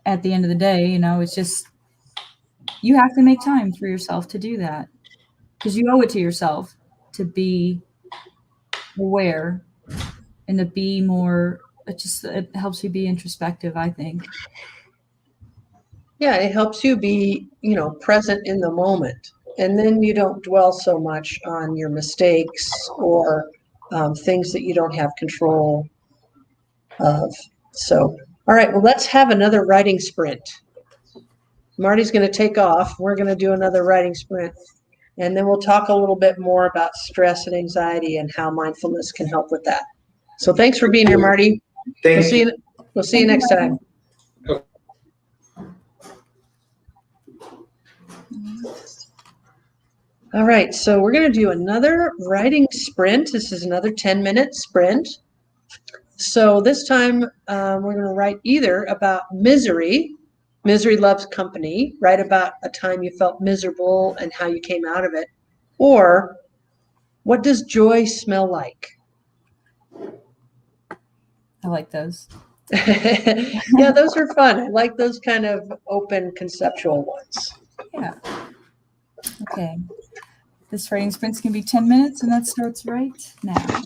at the end of the day, it's just, you have to make time for yourself to do that, because you owe it to yourself to be aware and to be more, it helps you be introspective, I think. Yeah, it helps you be, present in the moment. And then you don't dwell so much on your mistakes or things that you don't have control of. So, all right, well, let's have another writing sprint. Marty's going to take off. We're going to do another writing sprint. And then we'll talk a little bit more about stress and anxiety and how mindfulness can help with that. So thanks for being here, Marty. Thank you. We'll see you next time. All right, so we're going to do another writing sprint. This is another 10-minute sprint. So this time we're going to write either about misery. Misery loves company. Write about a time you felt miserable and how you came out of it. Or what does joy smell like? I like those. Yeah, those are fun. I like those kind of open conceptual ones. Yeah. Okay. This writing sprint's going to be 10 minutes, and that starts right now.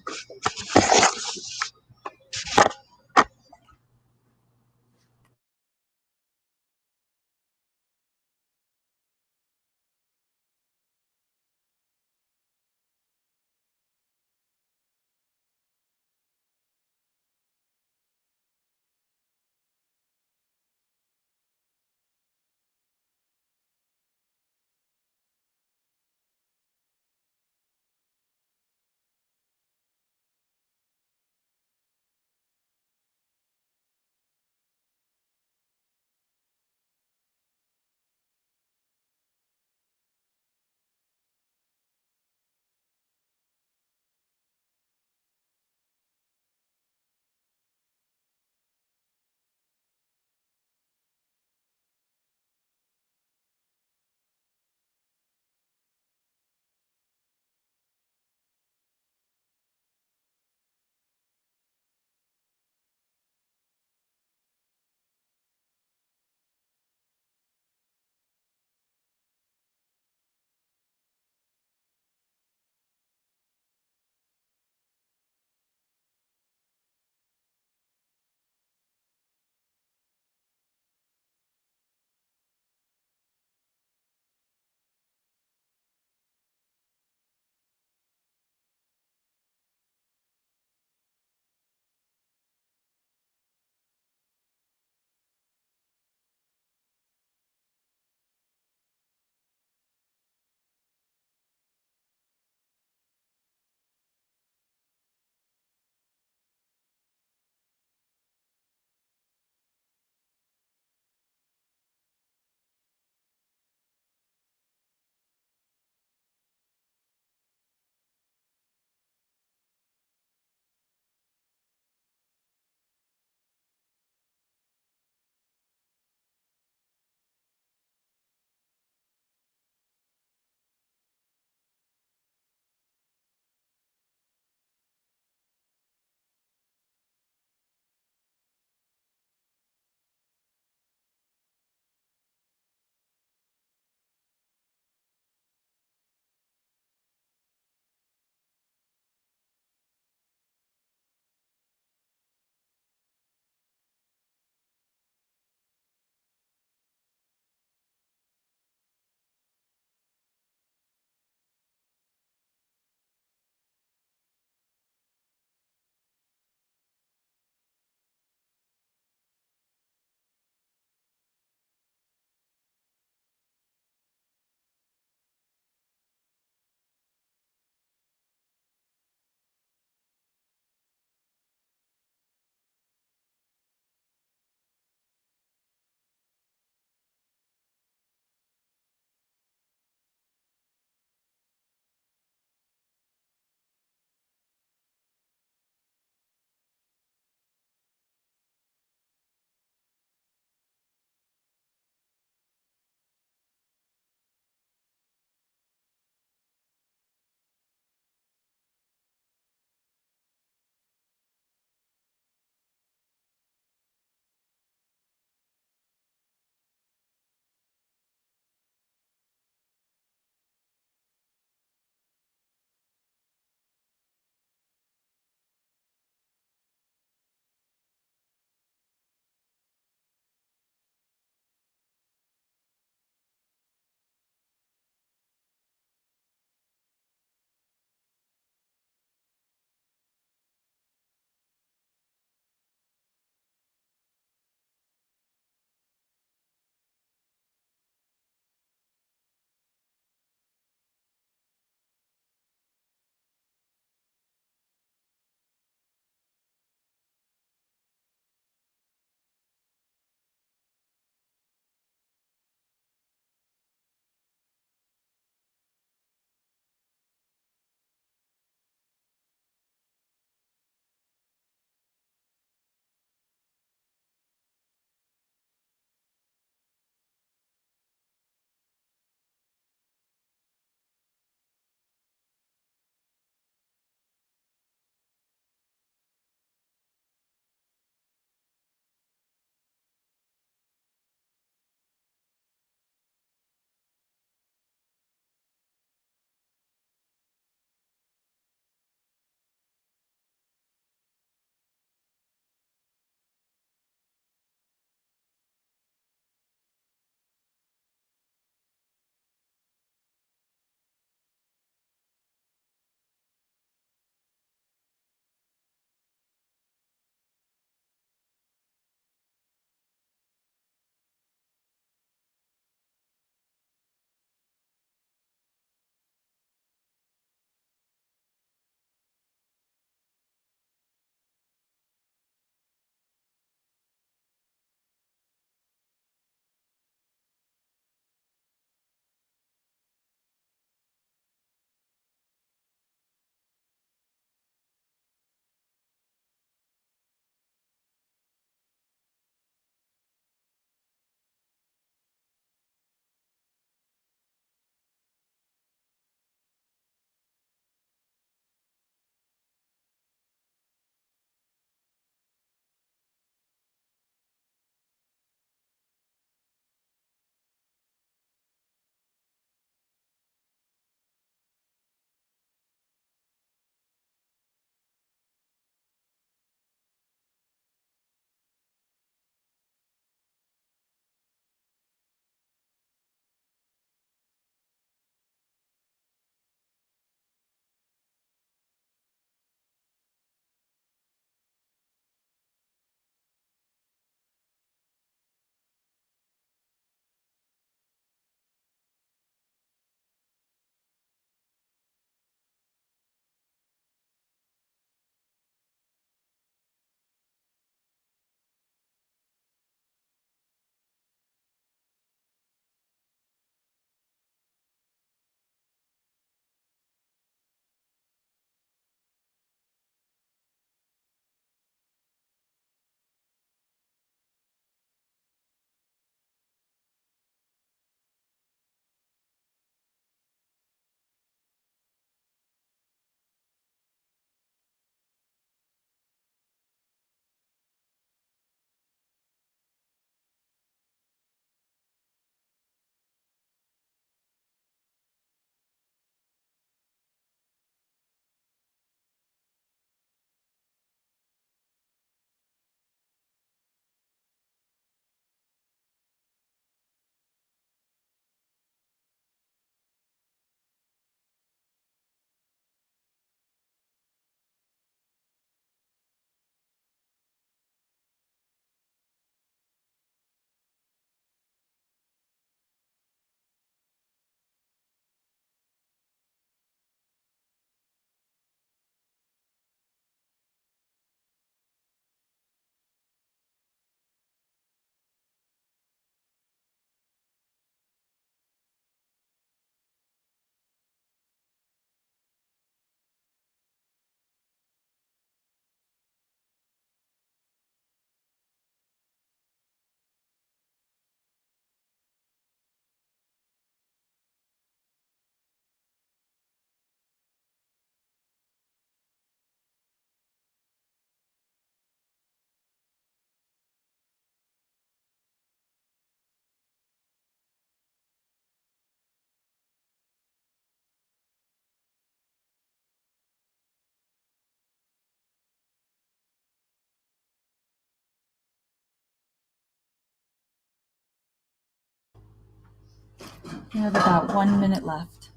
We have about 1 minute left.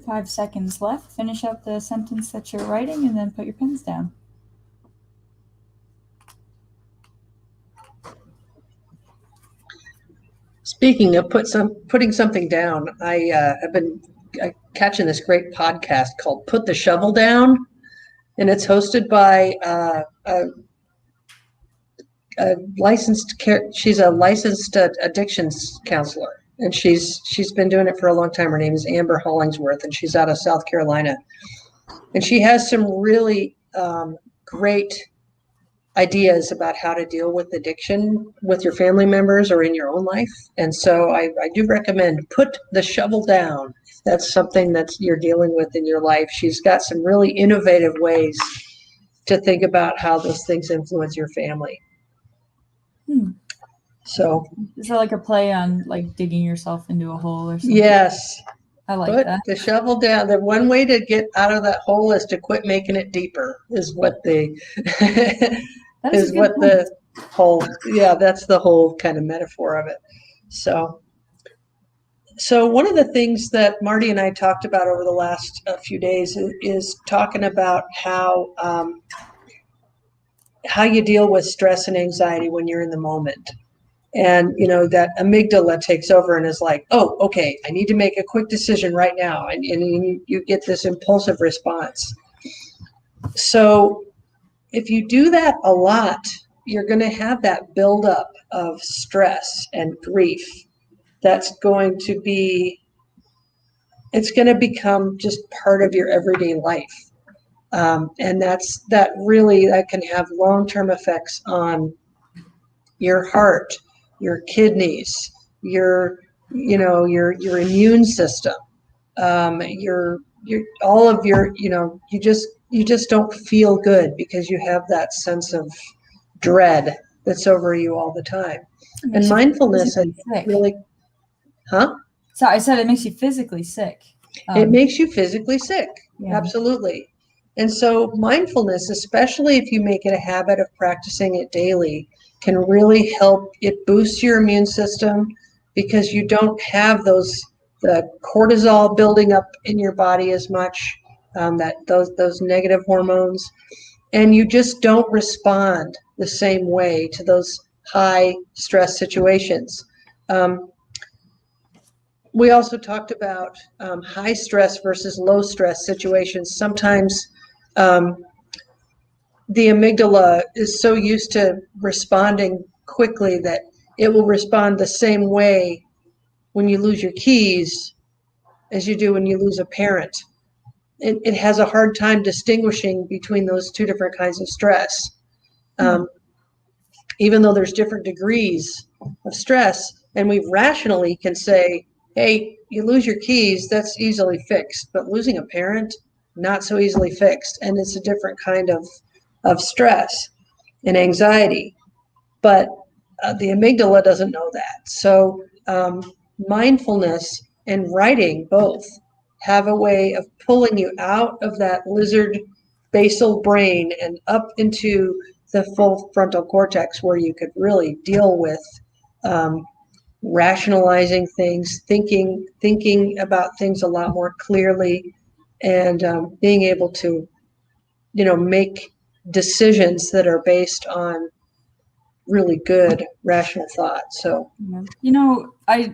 Five seconds left. Finish up the sentence that you're writing and then put your pens down. Speaking of putting something down, I've been catching this great podcast called "Put the Shovel Down," and it's hosted by a licensed care. She's a licensed addictions counselor, and she's been doing it for a long time. Her name is Amber Hollingsworth, and she's out of South Carolina, and she has some really great ideas about how to deal with addiction with your family members or in your own life. And so I do recommend Put the Shovel Down. If that's something that you're dealing with in your life. She's got some really innovative ways to think about how those things influence your family. So is that like a play on like digging yourself into a hole or something? Yes. I like Put that. the shovel down. The one way to get out of that hole is to quit making it deeper, is what the is what the whole, that's the whole kind of metaphor of it. So one of the things that Marty and I talked about over the last few days is talking about how you deal with stress and anxiety when you're in the moment. And, that amygdala takes over and is like, oh, okay, I need to make a quick decision right now. And you get this impulsive response. So if you do that a lot, you're going to have that buildup of stress and grief. That's going to it's going to become just part of your everyday life. And that can have long-term effects on your heart, your kidneys, your immune system, your all of your, you just don't feel good because you have that sense of dread that's over you all the time. And mindfulness really, huh? So I said it makes you physically sick. It makes you physically sick. Yeah. Absolutely. And so mindfulness, especially if you make it a habit of practicing it daily, can really help. It boosts your immune system because you don't have the cortisol building up in your body as much, those negative hormones, and you just don't respond the same way to those high stress situations. We also talked about high stress versus low stress situations. Sometimes the amygdala is so used to responding quickly that it will respond the same way when you lose your keys as you do when you lose a parent. It has a hard time distinguishing between those two different kinds of stress. Even though there's different degrees of stress, and we rationally can say, hey, you lose your keys, that's easily fixed, but losing a parent, not so easily fixed. And it's a different kind of stress and anxiety. But the amygdala doesn't know that. So mindfulness and writing both have a way of pulling you out of that lizard basal brain and up into the full frontal cortex, where you could really deal with rationalizing things, thinking about things a lot more clearly, and being able to, make decisions that are based on really good rational thought. So, I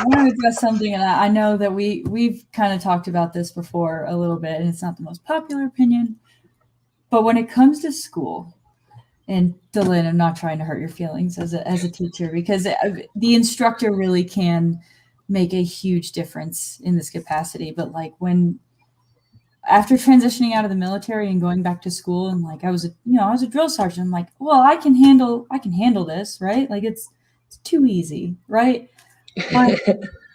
want to address something, and I know that we've kind of talked about this before a little bit, and it's not the most popular opinion, but when it comes to school, and Dylan, I'm not trying to hurt your feelings as a teacher, because the instructor really can make a huge difference in this capacity. But like after transitioning out of the military and going back to school, and like I was a drill sergeant, I'm like, well, I can handle this, right? Like it's too easy, right? But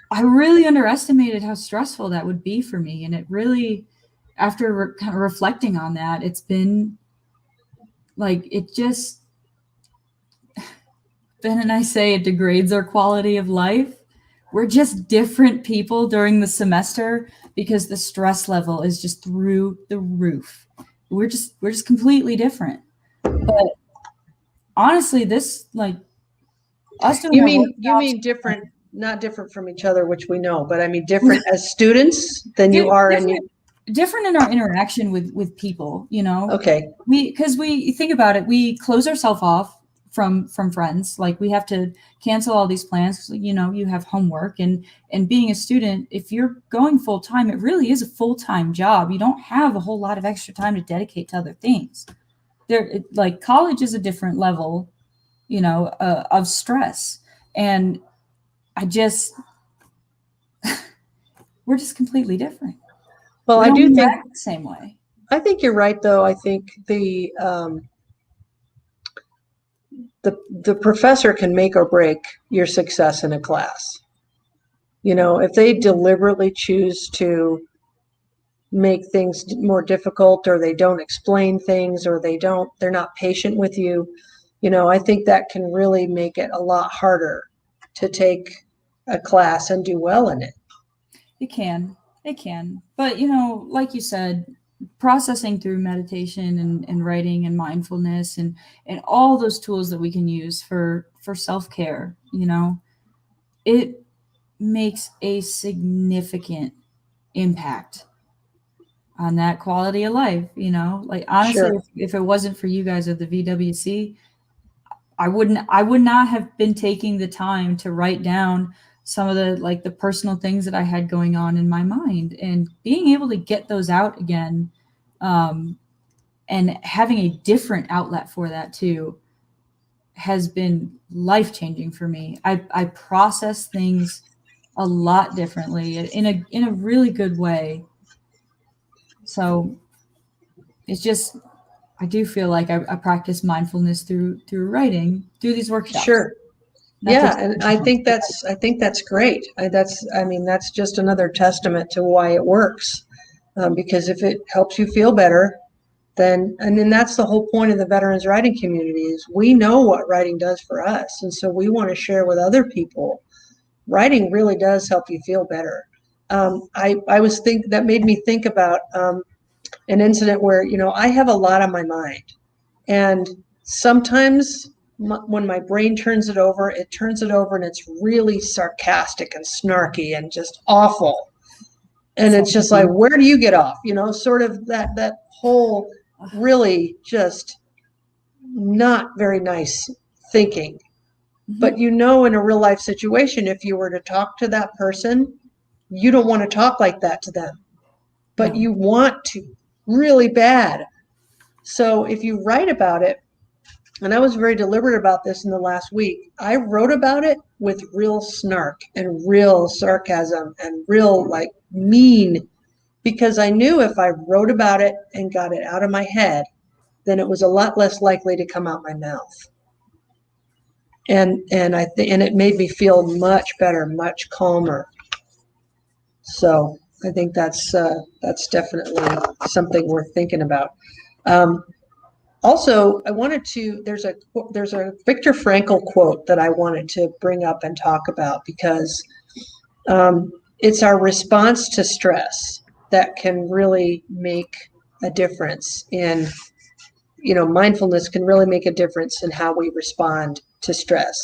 I really underestimated how stressful that would be for me, and it really, after kind of reflecting on that, it's been like Ben and I say it degrades our quality of life. We're just different people during the semester because the stress level is just through the roof. We're just completely different. But honestly, this like us doing you our mean different, not different from each other, which we know, but I mean different as students than you are different in our interaction with people, Okay. Because we think about it, we close ourselves off from friends. Like we have to cancel all these plans. You have homework, and being a student, if you're going full time, it really is a full-time job. You don't have a whole lot of extra time to dedicate to other things. Like college is a different level, of stress, and we're just completely different. Well, we I do think the same way. I think you're right, though. I think the professor can make or break your success in a class. If they deliberately choose to make things more difficult, or they don't explain things, or they're not patient with you, I think that can really make it a lot harder to take a class and do well in it. It can. But, like you said, processing through meditation and writing and mindfulness and all those tools that we can use for self-care, it makes a significant impact on that quality of life. Like honestly, Sure. if it wasn't for you guys at the VWC, I would not have been taking the time to write down some of the personal things that I had going on in my mind, and being able to get those out again, and having a different outlet for that too has been life-changing for me. I process things a lot differently in a really good way. So it's just, I do feel like I practice mindfulness through writing, through these workshops. Sure. Yeah, and I think that's great. That's just another testament to why it works. Because if it helps you feel better, then that's the whole point of the veterans writing community, is we know what writing does for us, and so we want to share with other people. Writing really does help you feel better. That made me think about an incident where I have a lot on my mind, and sometimes when my brain turns it over and it's really sarcastic and snarky and just awful. And it's just like, where do you get off? Sort of that whole really just not very nice thinking. Mm-hmm. But in a real life situation, if you were to talk to that person, you don't want to talk like that to them, but you want to really bad. So if you write about it, and I was very deliberate about this in the last week, I wrote about it with real snark and real sarcasm and real mean, because I knew if I wrote about it and got it out of my head, then it was a lot less likely to come out my mouth. And it made me feel much better, much calmer. So I think that's definitely something worth thinking about. Also, there's a Viktor Frankl quote that I wanted to bring up and talk about, because it's our response to stress that can really make a difference in, mindfulness can really make a difference in how we respond to stress.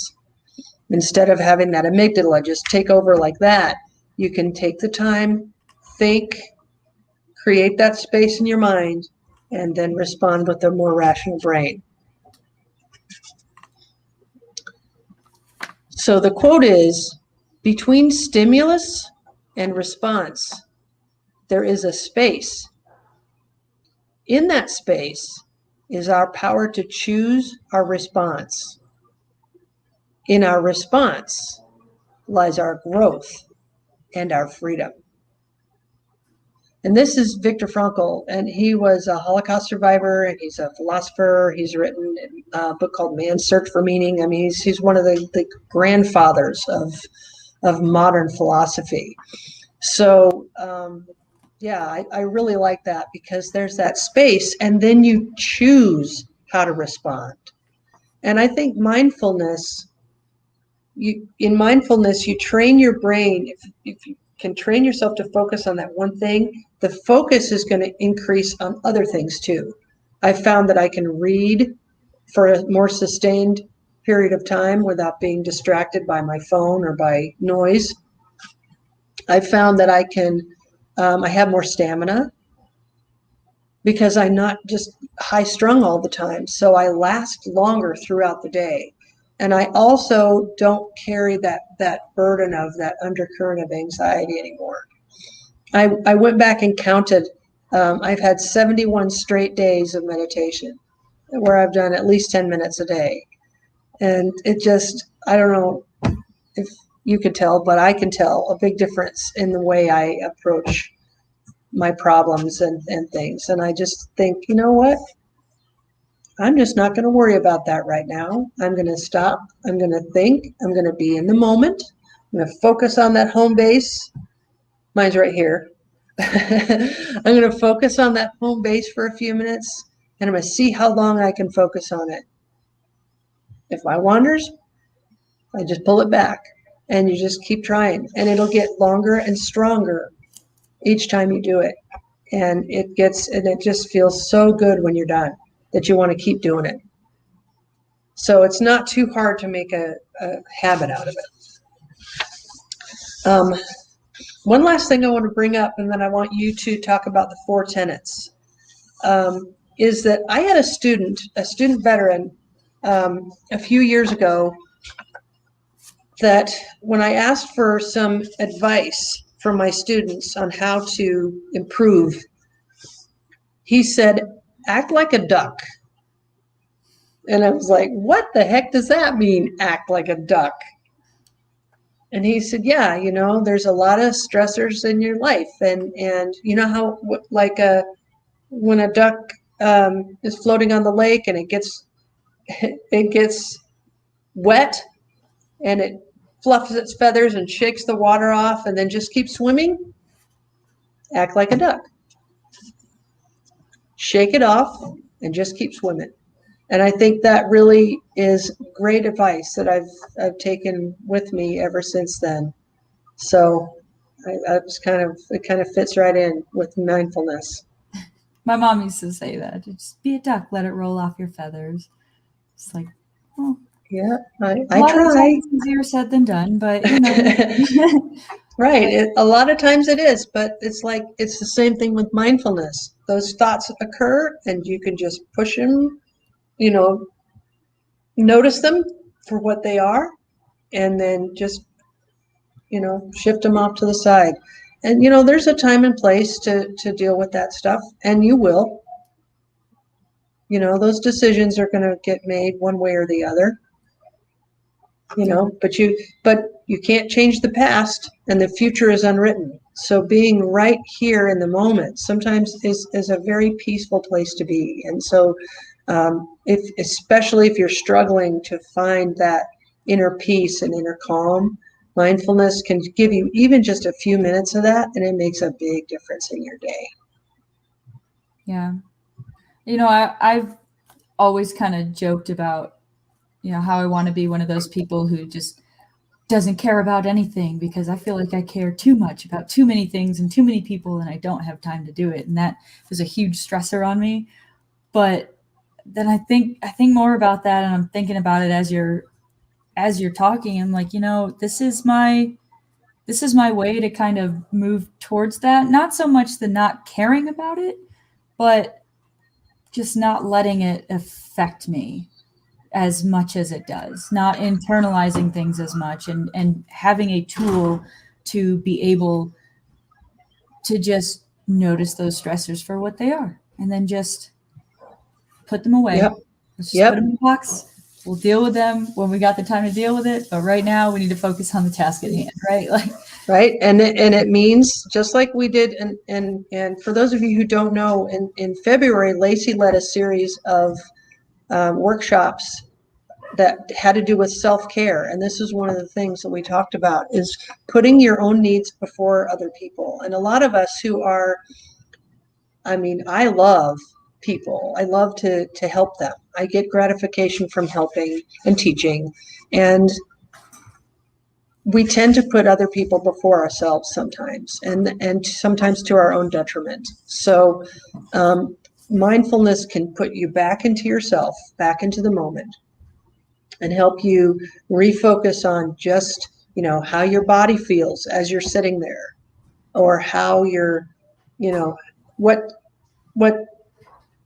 Instead of having that amygdala just take over like that, you can take the time, think, create that space in your mind, and then respond with a more rational brain. So the quote is, between stimulus and response, there is a space. In that space is our power to choose our response. In our response lies our growth and our freedom. And this is Viktor Frankl, and he was a Holocaust survivor, and he's a philosopher. He's written a book called Man's Search for Meaning. I mean, he's one of the grandfathers of modern philosophy. So, yeah, I really like that, because there's that space, and then you choose how to respond. And I think mindfulness, in mindfulness, you train your brain. If you can train yourself to focus on that one thing, the focus is going to increase on other things too. I found that I can read for a more sustained period of time without being distracted by my phone or by noise. I found that I have more stamina because I'm not just high strung all the time. So I last longer throughout the day. And I also don't carry that burden of that undercurrent of anxiety anymore. I went back and counted. I've had 71 straight days of meditation where I've done at least 10 minutes a day. And it just, I don't know if you could tell, but I can tell a big difference in the way I approach my problems and things. And I just think, you know what? I'm just not going to worry about that right now. I'm going to stop. I'm going to think. I'm going to be in the moment. I'm going to focus on that home base. Mine's right here. I'm going to focus on that home base for a few minutes, and I'm going to see how long I can focus on it. If I wanders, I just pull it back, and you just keep trying, and it'll get longer and stronger each time you do it. And it just feels so good when you're done that you want to keep doing it. So it's not too hard to make a habit out of it. One last thing I want to bring up, and then I want you to talk about the 4 tenets, is that I had a student veteran, a few years ago, that when I asked for some advice from my students on how to improve, he said, act like a duck. And I was like, what the heck does that mean, act like a duck? And he said, yeah, there's a lot of stressors in your life. And you know how, like, when a duck is floating on the lake and it gets wet and it fluffs its feathers and shakes the water off and then just keeps swimming? Act like a duck. Shake it off and just keep swimming. And I think that really is great advice that I've taken with me ever since then. So it kind of fits right in with mindfulness. My mom used to say that. Just be a duck, let it roll off your feathers. It's like, well, yeah, I try. It's easier said than done, but Right. A lot of times it is, but it's the same thing with mindfulness. Those thoughts occur and you can just push them, notice them for what they are, and then just, shift them off to the side. And, there's a time and place to deal with that stuff, and you will. Those decisions are going to get made one way or the other. But you can't change the past, and the future is unwritten. So being right here in the moment sometimes is a very peaceful place to be. And so especially if you're struggling to find that inner peace and inner calm, mindfulness can give you even just a few minutes of that, and it makes a big difference in your day. Yeah. I've always kind of joked about, how I want to be one of those people who just doesn't care about anything, because I feel like I care too much about too many things and too many people, and I don't have time to do it. And that was a huge stressor on me. But then I think more about that, and I'm thinking about it as you're talking. I'm like, this is my way to kind of move towards that. Not so much the not caring about it, but just not letting it affect me as much as it does, not internalizing things as much, and having a tool to be able to just notice those stressors for what they are, and then just put them away. Yep. Let's just put them in a box. We'll deal with them when we got the time to deal with it. But right now we need to focus on the task at hand, right? Like, right. And it means, just like we did, and for those of you who don't know, in February, Lacey led a series of workshops that had to do with self-care. And this is one of the things that we talked about, is putting your own needs before other people. And a lot of us who are, I mean, I love people. I love to help them. I get gratification from helping and teaching. And we tend to put other people before ourselves sometimes, and sometimes to our own detriment. So mindfulness can put you back into yourself, back into the moment, and help you refocus on just, how your body feels as you're sitting there, or how you're, what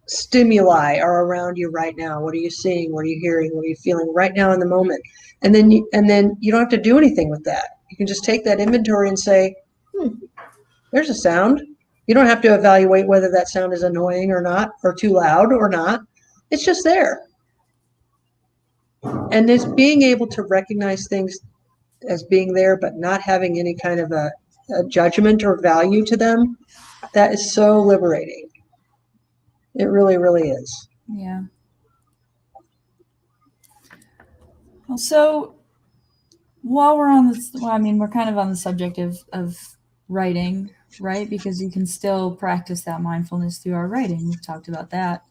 stimuli are around you right now. What are you seeing? What are you hearing? What are you feeling right now in the moment? And then you don't have to do anything with that. You can just take that inventory and say, there's a sound. You don't have to evaluate whether that sound is annoying or not, or too loud or not. It's just there. And this being able to recognize things as being there, but not having any kind of a judgment or value to them, that is so liberating. It really, really is. yeah. Well, so while we're on this, well, I mean, we're kind of on the subject of writing, right? Because you can still practice that mindfulness through our writing. We've talked about that.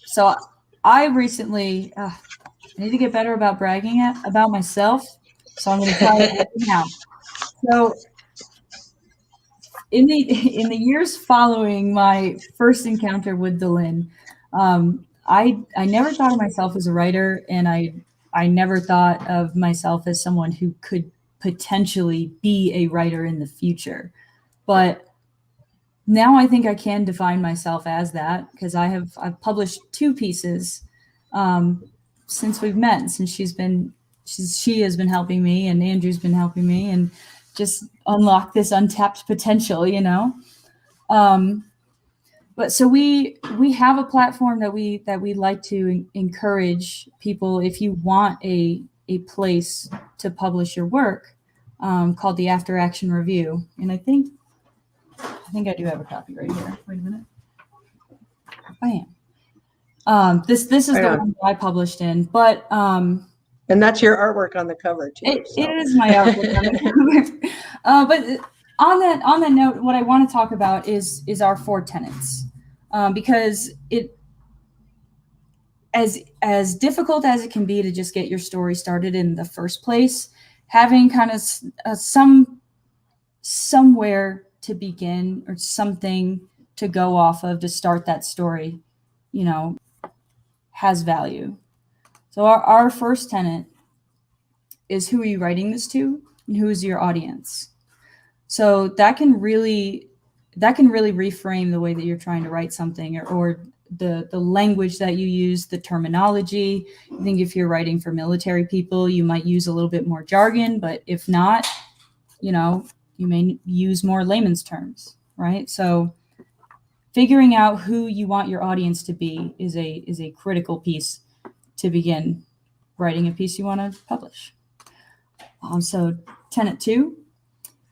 So I recently, I need to get better about bragging about myself. So I'm going to try it now. So in the years following my first encounter with Delin, I never thought of myself as a writer, and I never thought of myself as someone who could potentially be a writer in the future. But now I think I can define myself as that, because I've published 2 pieces since we've met, since she has been helping me, and Andrew's been helping me, and just unlock this untapped potential, But so we have a platform that we like to encourage people, if you want a place to publish your work, called the After Action Review. And I think I do have a copy right here. Wait a minute. I am. This is the one that I published in, but and that's your artwork on the cover too. It is my artwork on the cover. But on that note, what I want to talk about is our 4 tenets, because it, as difficult as it can be to just get your story started in the first place, having kind of somewhere to begin, or something to go off of to start that story, has value. So our first tenet is, who are you writing this to, and who is your audience? So that can really reframe the way that you're trying to write something, or the language that you use, the terminology. I think if you're writing for military people, you might use a little bit more jargon, but if not, you may use more layman's terms, right? So figuring out who you want your audience to be is a critical piece to begin writing a piece you want to publish. So tenet 2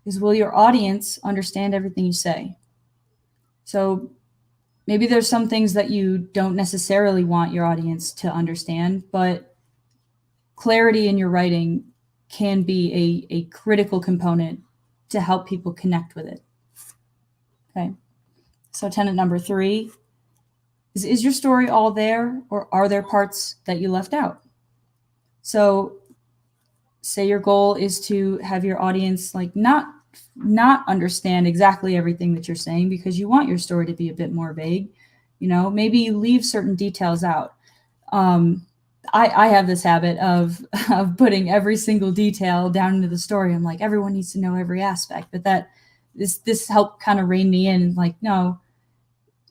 is, will your audience understand everything you say? So maybe there's some things that you don't necessarily want your audience to understand, but clarity in your writing can be a critical component to help people connect with it. Okay. So tenet number 3 is your story all there, or are there parts that you left out? So say your goal is to have your audience not understand exactly everything that you're saying, because you want your story to be a bit more vague. Maybe you leave certain details out. I have this habit of putting every single detail down into the story. I'm like, everyone needs to know every aspect, but this helped kind of rein me in. Like, no,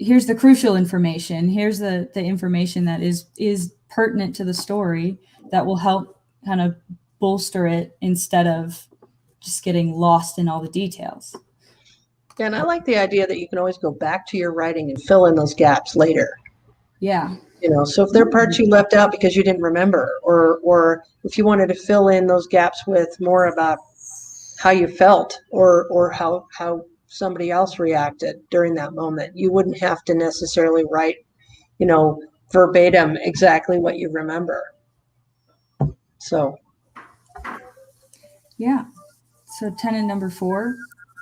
here's the crucial information. Here's the information that is pertinent to the story that will help kind of bolster it instead of just getting lost in all the details. And I like the idea that you can always go back to your writing and fill in those gaps later. Yeah. So if there are parts you left out because you didn't remember, or if you wanted to fill in those gaps with more about how you felt or how somebody else reacted during that moment, you wouldn't have to necessarily write, verbatim exactly what you remember. So. Yeah. So tenet number 4,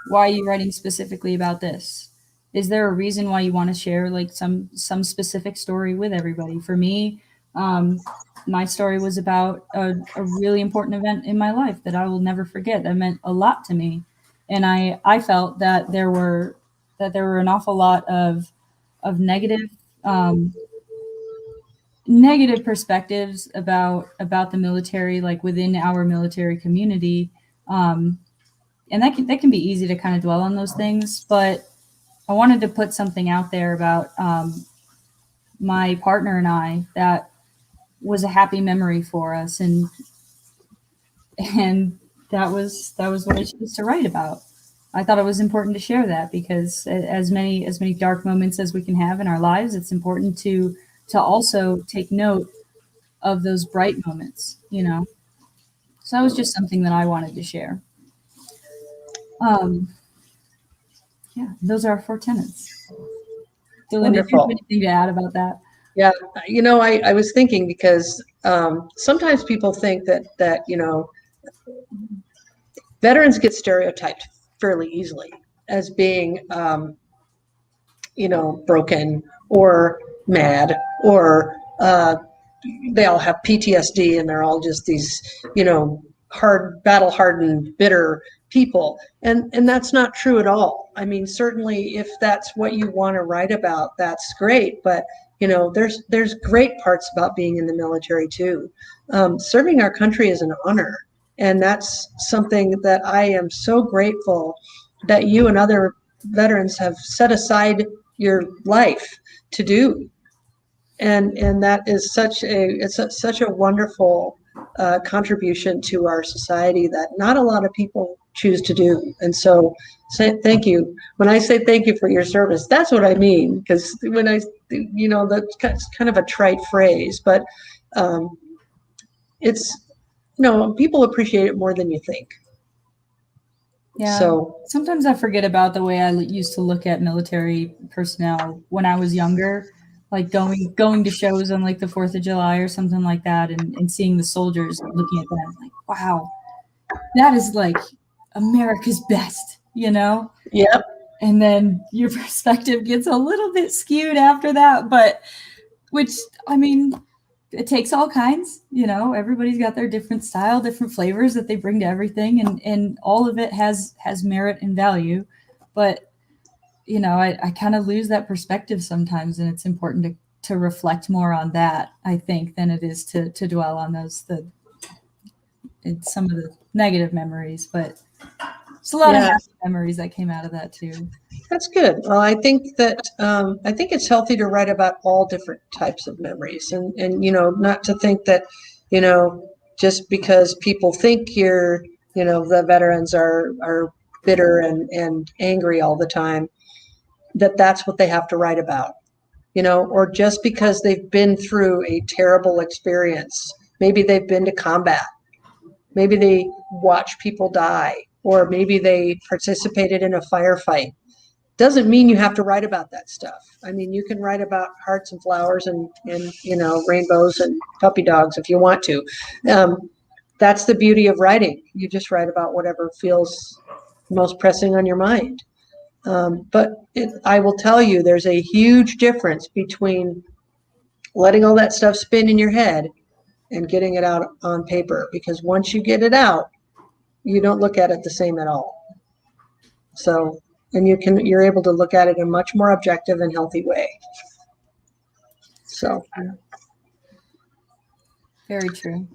why are you writing specifically about this? Is there a reason why you want to share like some specific story with everybody? For me, my story was about a really important event in my life that I will never forget. That meant a lot to me. And I felt that there were an awful lot of negative negative perspectives about the military, like within our military community. And that can be easy to kind of dwell on those things, but I wanted to put something out there about my partner and I that was a happy memory for us, and that was what I chose to write about. I thought it was important to share that because as many dark moments as we can have in our lives, it's important to also take note of those bright moments, So that was just something that I wanted to share. Yeah, those are our 4 tenets. Dylan, did you have anything to add about that? Yeah, I was thinking because sometimes people think that veterans get stereotyped fairly easily as being broken or mad, or they all have PTSD and they're all just these hard, battle hardened, bitter people, and that's not true at all. I mean, certainly if that's what you want to write about, that's great, but there's great parts about being in the military too. Serving our country is an honor, and that's something that I am so grateful that you and other veterans have set aside your life to do. And that is such a wonderful contribution to our society that not a lot of people choose to do. And so thank you. When I say thank you for your service, that's what I mean, because when that's kind of a trite phrase, but it's, people appreciate it more than you think. Yeah. So sometimes I forget about the way I used to look at military personnel when I was younger, like going to shows on like the 4th of July or something like that, and seeing the soldiers and looking at them like, wow, that is like America's best, Yep. And then your perspective gets a little bit skewed after that, but which, I mean, it takes all kinds, everybody's got their different style, different flavors that they bring to everything. And all of it has merit and value. But, I kind of lose that perspective sometimes. And it's important to reflect more on that, I think, than it is to dwell on some of the negative memories. But it's a lot of happy memories that came out of that too. That's good. Well, I think that I think it's healthy to write about all different types of memories, and not to think that just because people think the veterans are bitter and angry all the time, that's what they have to write about, or just because they've been through a terrible experience. Maybe they've been to combat. Maybe they watch people die, or maybe they participated in a firefight. Doesn't mean you have to write about that stuff. I mean, you can write about hearts and flowers and rainbows and puppy dogs if you want to. That's the beauty of writing. You just write about whatever feels most pressing on your mind. But I will tell you, there's a huge difference between letting all that stuff spin in your head and getting it out on paper, because once you get it out, you don't look at it the same at all. So, and you're able to look at it in a much more objective and healthy way. So very true.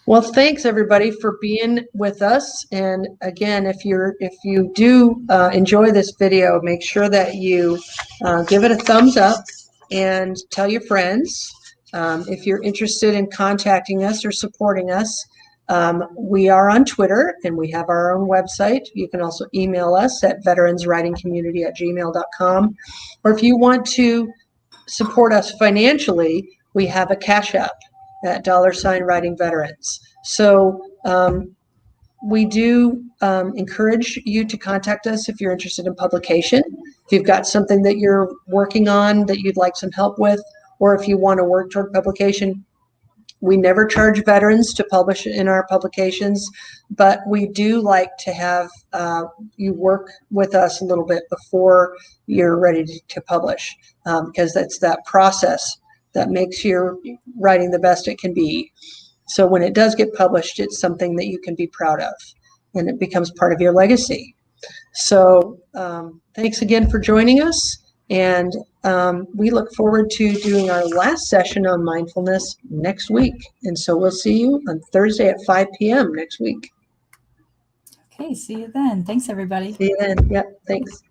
Well, thanks everybody for being with us. And again, if you do enjoy this video, make sure that you give it a thumbs up and tell your friends. If you're interested in contacting us or supporting us, we are on Twitter and we have our own website. You can also email us at veteranswritingcommunity@gmail.com. Or if you want to support us financially, we have a Cash App at $Writing Veterans. So we do encourage you to contact us if you're interested in publication. If you've got something that you're working on that you'd like some help with, or if you want to work toward publication. We never charge veterans to publish in our publications, but we do like to have you work with us a little bit before you're ready to publish, because that's that process that makes your writing the best it can be. So when it does get published, it's something that you can be proud of, and it becomes part of your legacy. So thanks again for joining us. And we look forward to doing our last session on mindfulness next week. And so we'll see you on Thursday at 5 p.m. next week. Okay, see you then. Thanks, everybody. See you then. Yep, thanks.